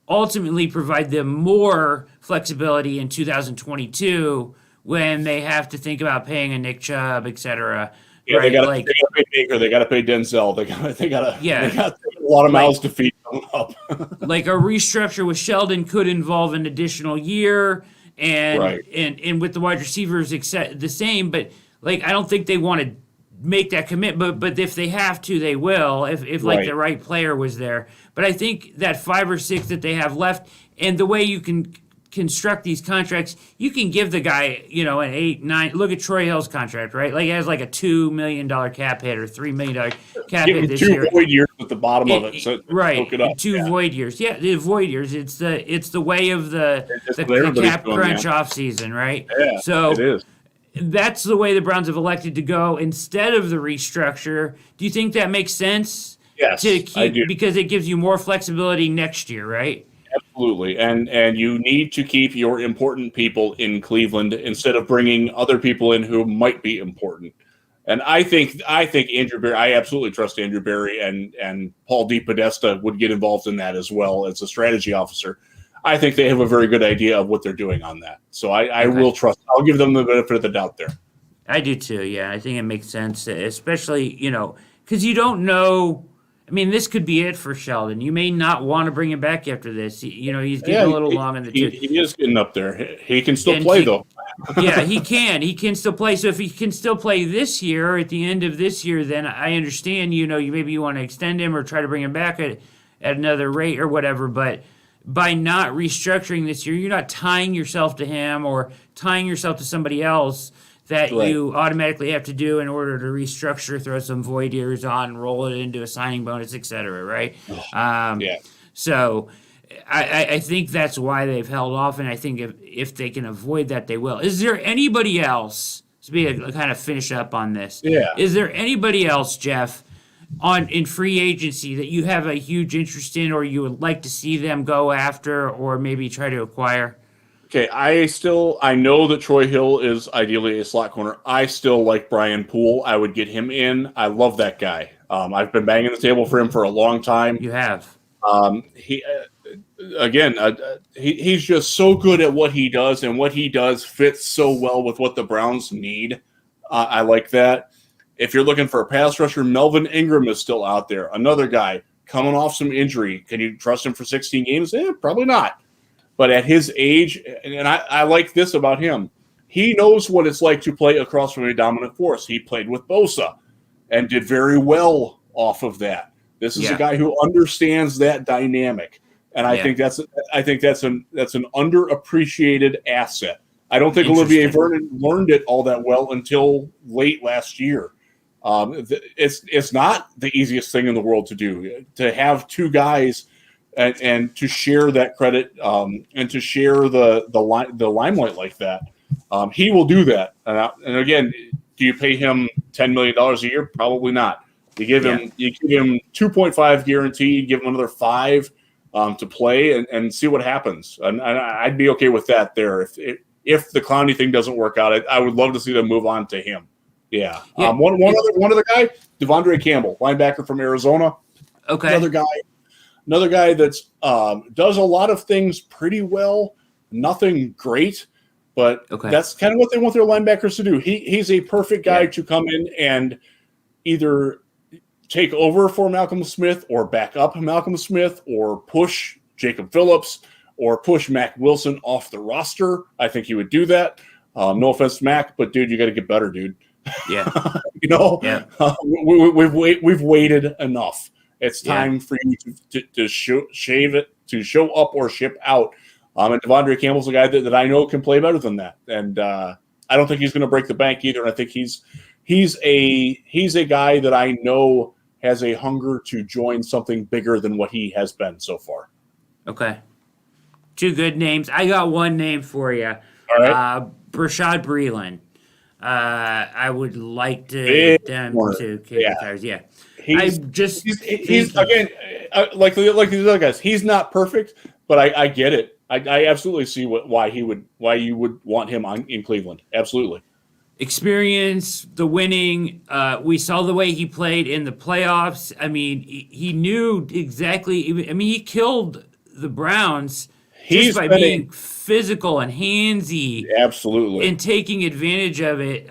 ultimately provide them more flexibility in 2022 when they have to think about paying a Nick Chubb, etc. Yeah, right? they got to pay Baker. They got to pay Denzel. They got a lot of mouths to feed up. Like a restructure with Sheldon could involve an additional year, and with the wide receivers the same. But like, I don't think they want to make that commitment. But if they have to, they will. If like the right player was there. But I think that 5 or 6 that they have left, and the way you can construct these contracts, you can give the guy, an 8, 9. Look at Troy Hill's contract, right? Like, he has like a $2 million cap hit or $3 million cap hit this year. 2 void years at the bottom of it, so right? It up. 2 void years. Yeah, the void years. It's the way of the cap crunch off season, right? Yeah, so it is. That's the way the Browns have elected to go instead of the restructure. Do you think that makes sense? Yes, I do. Because it gives you more flexibility next year, right? Absolutely, and you need to keep your important people in Cleveland instead of bringing other people in who might be important. And I think Andrew Berry. I absolutely trust Andrew Berry, and Paul DePodesta would get involved in that as well as a strategy officer. I think they have a very good idea of what they're doing on that. So I will trust. I'll give them the benefit of the doubt there. I do too. Yeah, I think it makes sense, especially because you don't know. I mean, this could be it for Sheldon. You may not want to bring him back after this. He's getting a little long in the tooth. He is getting up there. He can still play, though. Yeah, he can. He can still play. So if he can still play this year, at the end of this year, then I understand, maybe you want to extend him or try to bring him back at another rate or whatever. But by not restructuring this year, you're not tying yourself to him or tying yourself to somebody else that you automatically have to do in order to restructure, throw some void years on, roll it into a signing bonus, etc. Right? Yeah. So I think that's why they've held off, and I think if they can avoid that, they will. Is there anybody else, to be a kind of finish up on this, Yeah. is there anybody else, Jeff, in free agency that you have a huge interest in or you would like to see them go after or maybe try to acquire? Okay, I know that Troy Hill is ideally a slot corner. I still like Brian Poole. I would get him in. I love that guy. I've been banging the table for him for a long time. You have. He's just so good at what he does, and what he does fits so well with what the Browns need. I like that. If you're looking for a pass rusher, Melvin Ingram is still out there. Another guy coming off some injury. Can you trust him for 16 games? Probably not. But at his age, and I like this about him, he knows what it's like to play across from a dominant force. He played with Bosa and did very well off of that. This is a guy who understands that dynamic, and I think that's an underappreciated asset. I don't think Olivier Vernon learned it all that well until late last year. It's not the easiest thing in the world to do, to have two guys and to share that credit and to share the limelight like that. He will do that. And again, do you pay him $10 million a year? Probably not. You give him 2.5 guaranteed, give him another 5 to play and see what happens. And I'd be okay with that there. If the Clowney thing doesn't work out, I would love to see them move on to him. Yeah. One other guy, Devondre Campbell, linebacker from Arizona. Okay. Another guy that's does a lot of things pretty well. Nothing great, but that's kind of what they want their linebackers to do. He's a perfect guy to come in and either take over for Malcolm Smith or back up Malcolm Smith or push Jacob Phillips or push Mac Wilson off the roster. I think he would do that. No offense to Mac, but dude, you got to get better, dude. Yeah. We've waited enough. It's time for you to show up or ship out. And Devondre Campbell's a guy that I know can play better than that. And I don't think he's going to break the bank either. And I think he's a guy that I know has a hunger to join something bigger than what he has been so far. Okay. 2 good names. I got one name for you. All right. Rashad Breeland. I would like them to kick the tires. Yeah. He's again, like these other guys. He's not perfect, but I get it. I absolutely see why you would want him in Cleveland. Absolutely. Experience, the winning. We saw the way he played in the playoffs. I mean, he knew exactly. I mean, he killed the Browns just by being physical and handsy. Absolutely. And taking advantage of it.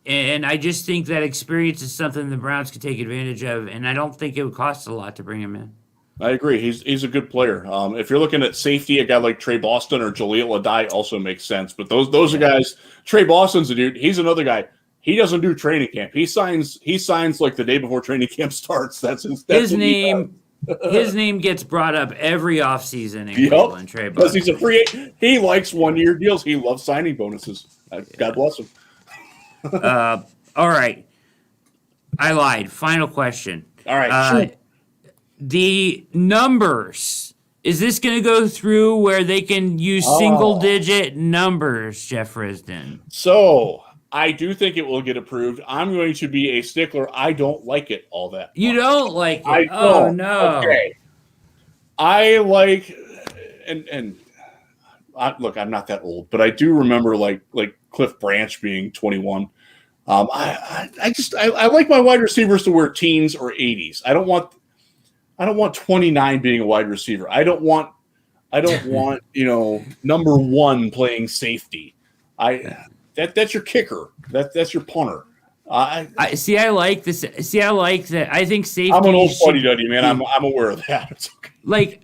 And I just think that experience is something the Browns could take advantage of, and I don't think it would cost a lot to bring him in. I agree. He's a good player. If you're looking at safety, a guy like Trey Boston or Jaleel Adai also makes sense. But those are guys. Trey Boston's a dude. He's another guy. He doesn't do training camp. He signs like the day before training camp starts. That's his name. His name gets brought up every offseason in Cleveland. Trey Boston. Because he's a free agent. He likes 1-year deals. He loves signing bonuses. God bless him. All right. I lied. Final question. All right. The numbers. Is this going to go through where they can use single-digit numbers, Jeff Risdon? So I do think it will get approved. I'm going to be a stickler. I don't like it all that much. You don't like it? I don't. No. Okay. I like and look, I'm not that old, but I do remember like Cliff Branch being 21. I like my wide receivers to wear teens or 80s. I don't want 29 being a wide receiver. I don't want number 1 playing safety. That's your kicker. That's your punter. I like this. I like that. I think safety. I'm an old fuddy-duddy, man. I'm aware of that. It's okay. Like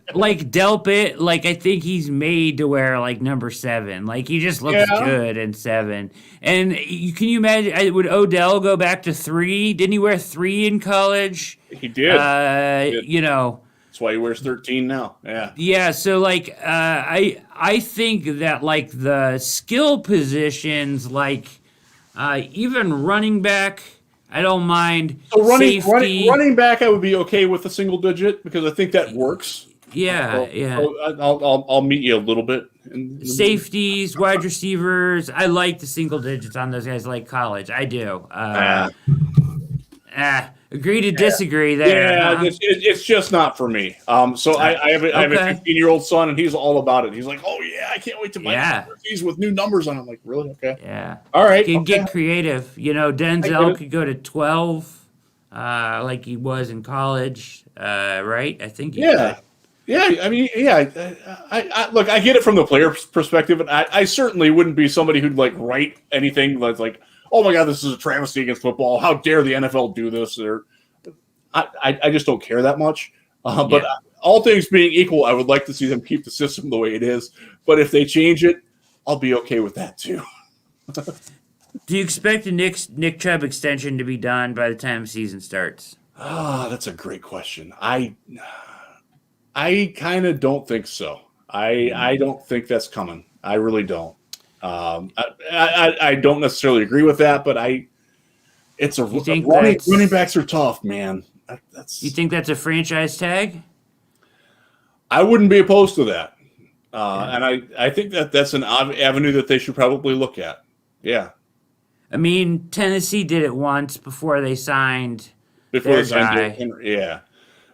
Delpit, I think he's made to wear number 7. He just looks good in 7. And can you imagine? Would Odell go back to 3? Didn't he wear 3 in college? He did. That's why he wears 13 now. Yeah. Yeah. So I think that the skill positions even running back. I don't mind. So running back, I would be okay with a single digit because I think that works. Yeah, yeah. I'll meet you a little bit. Safeties, wide receivers. I like the single digits on those guys like college. I do. Agree to disagree there, Yeah, huh? it's just not for me. So I have a Okay. 15-year-old son, and he's all about it. He's like, "Oh yeah, I can't wait to buy jerseys with new numbers on." I'm like, "Really? Okay, Yeah. all right." Can Okay. get creative. I get Denzel it. could go to 12, like he was in college, right? I think he Yeah, could. yeah. I mean, yeah. Look, I get it from the player's perspective, and I certainly wouldn't be somebody who'd like write anything that's like, "Oh my God, this is a travesty against football. How dare the NFL do this?" Or I just don't care that much. But all things being equal, I would like to see them keep the system the way it is. But if they change it, I'll be okay with that too. Do you expect the Nick Chubb extension to be done by the time the season starts? That's a great question. I kind of don't think so. I don't think that's coming. I really don't. I don't necessarily agree with that, but it's a You think running backs are tough, man. You think that's a franchise tag? I wouldn't be opposed to that, and I think that's an avenue that they should probably look at. Yeah, I mean, Tennessee did it once before they signed before their they signed guy. Henry. Yeah,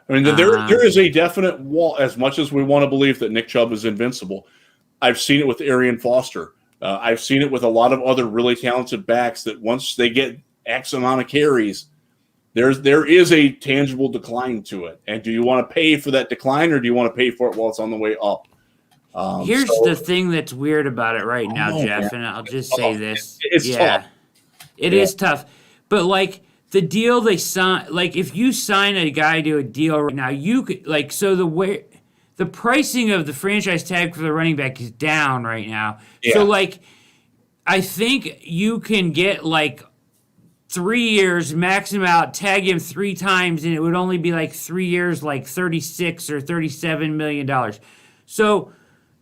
I mean there is a definite wall. As much as we want to believe that Nick Chubb is invincible, I've seen it with Arian Foster. I've seen it with a lot of other really talented backs that once they get X amount of carries, there is a tangible decline to it. And do you want to pay for that decline, or do you want to pay for it while it's on the way up? Here's the thing that's weird about it right now, Jeff, and I'll just say this. It's tough. It is tough. But like the deal they sign, like if you sign a guy to a deal right now, you could like the pricing of the franchise tag for the running back is down right now. Yeah. So like I think you can get like 3 years, max him out, tag him 3 times, and it would only be like 3 years, like $36 or $37 million. So,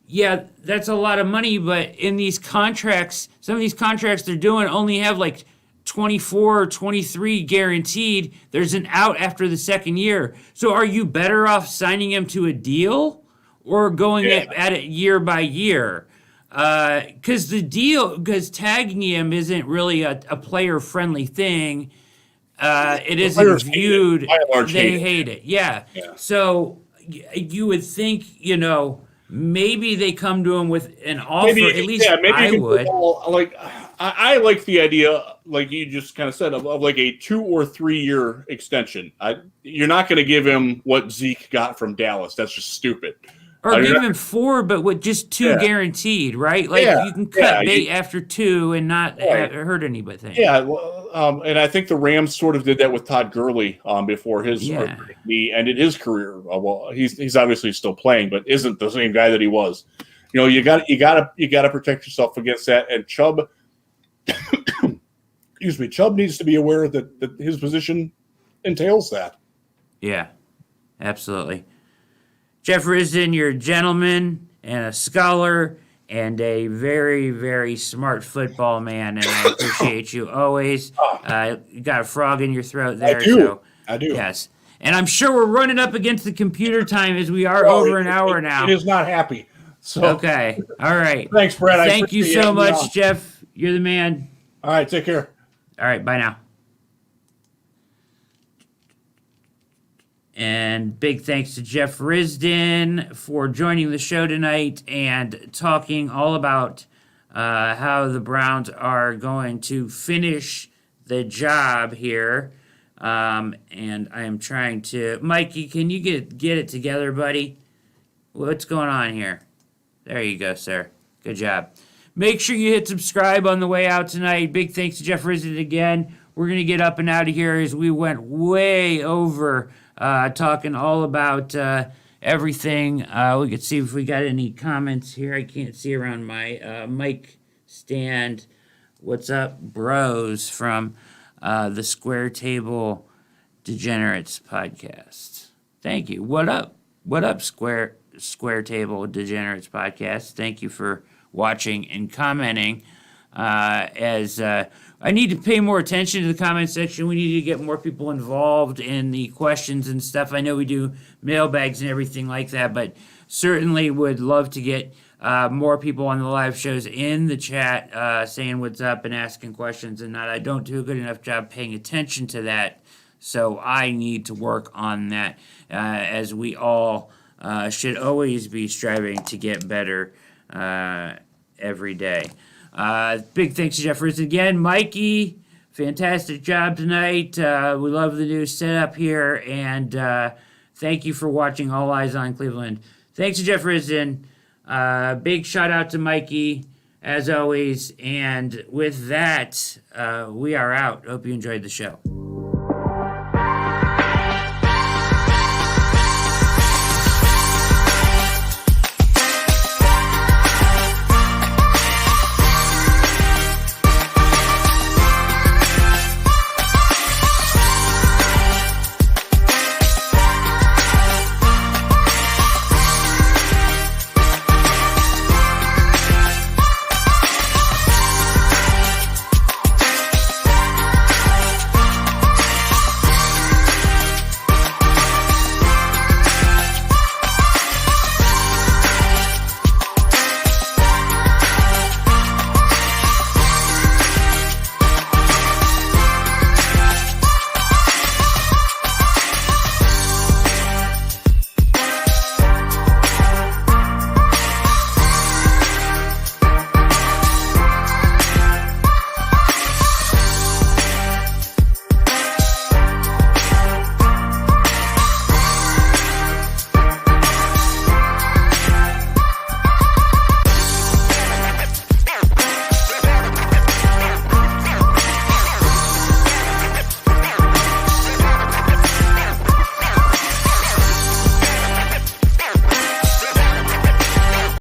yeah, that's a lot of money, but in these contracts, some of these contracts they're doing only have like 24 or 23 guaranteed. There's an out after the second year. So, are you better off signing him to a deal or going at it year by year? Because tagging him isn't really a player-friendly thing. It isn't viewed. They hate it. Yeah. So you would think, maybe they come to him with an offer. At least I would. I like the idea, like you just kind of said, of like a 2 or 3 year extension. You're not going to give him what Zeke got from Dallas. That's just stupid. Or give him 4, but with just 2 guaranteed, right? Like you can cut bait after 2 and not hurt anybody. Yeah, well, and I think the Rams sort of did that with Todd Gurley before his he ended his career. Well, he's obviously still playing, but isn't the same guy that he was. You got to protect yourself against that. And Chubb, excuse me, Chubb needs to be aware that his position entails that. Yeah, absolutely. Jeff Risdon, you're a gentleman and a scholar and a very, very smart football man, and I appreciate you always. You got a frog in your throat there. I do. Yes. And I'm sure we're running up against the computer time as we are over an hour now. It is not happy. So okay. All right. Thanks, Brad. Thank you so much, Jeff. You're the man. All right. Take care. All right. Bye now. And big thanks to Jeff Risdon for joining the show tonight and talking all about how the Browns are going to finish the job here. And I am trying to... Mikey, can you get it together, buddy? What's going on here? There you go, sir. Good job. Make sure you hit subscribe on the way out tonight. Big thanks to Jeff Risdon again. We're going to get up and out of here as we went way over... talking all about everything. We could see if we got any comments here. I can't see around my mic stand. What's up, bros, from the Square Table Degenerates podcast. Thank you. What up? What up, Square Table Degenerates podcast? Thank you for watching and commenting. as I need to pay more attention to the comment section. We need to get more people involved in the questions and stuff. I know we do mailbags and everything like that, but certainly would love to get more people on the live shows in the chat saying what's up and asking questions and that. I don't do a good enough job paying attention to that, so I need to work on that, as we all should always be striving to get better every day. Big thanks to Jeff Risdon again. Mikey, fantastic job tonight. We love the new setup here, and thank you for watching All Eyes on Cleveland. Thanks to Jeff Risdon. Big shout out to Mikey, as always. And with that, we are out. Hope you enjoyed the show.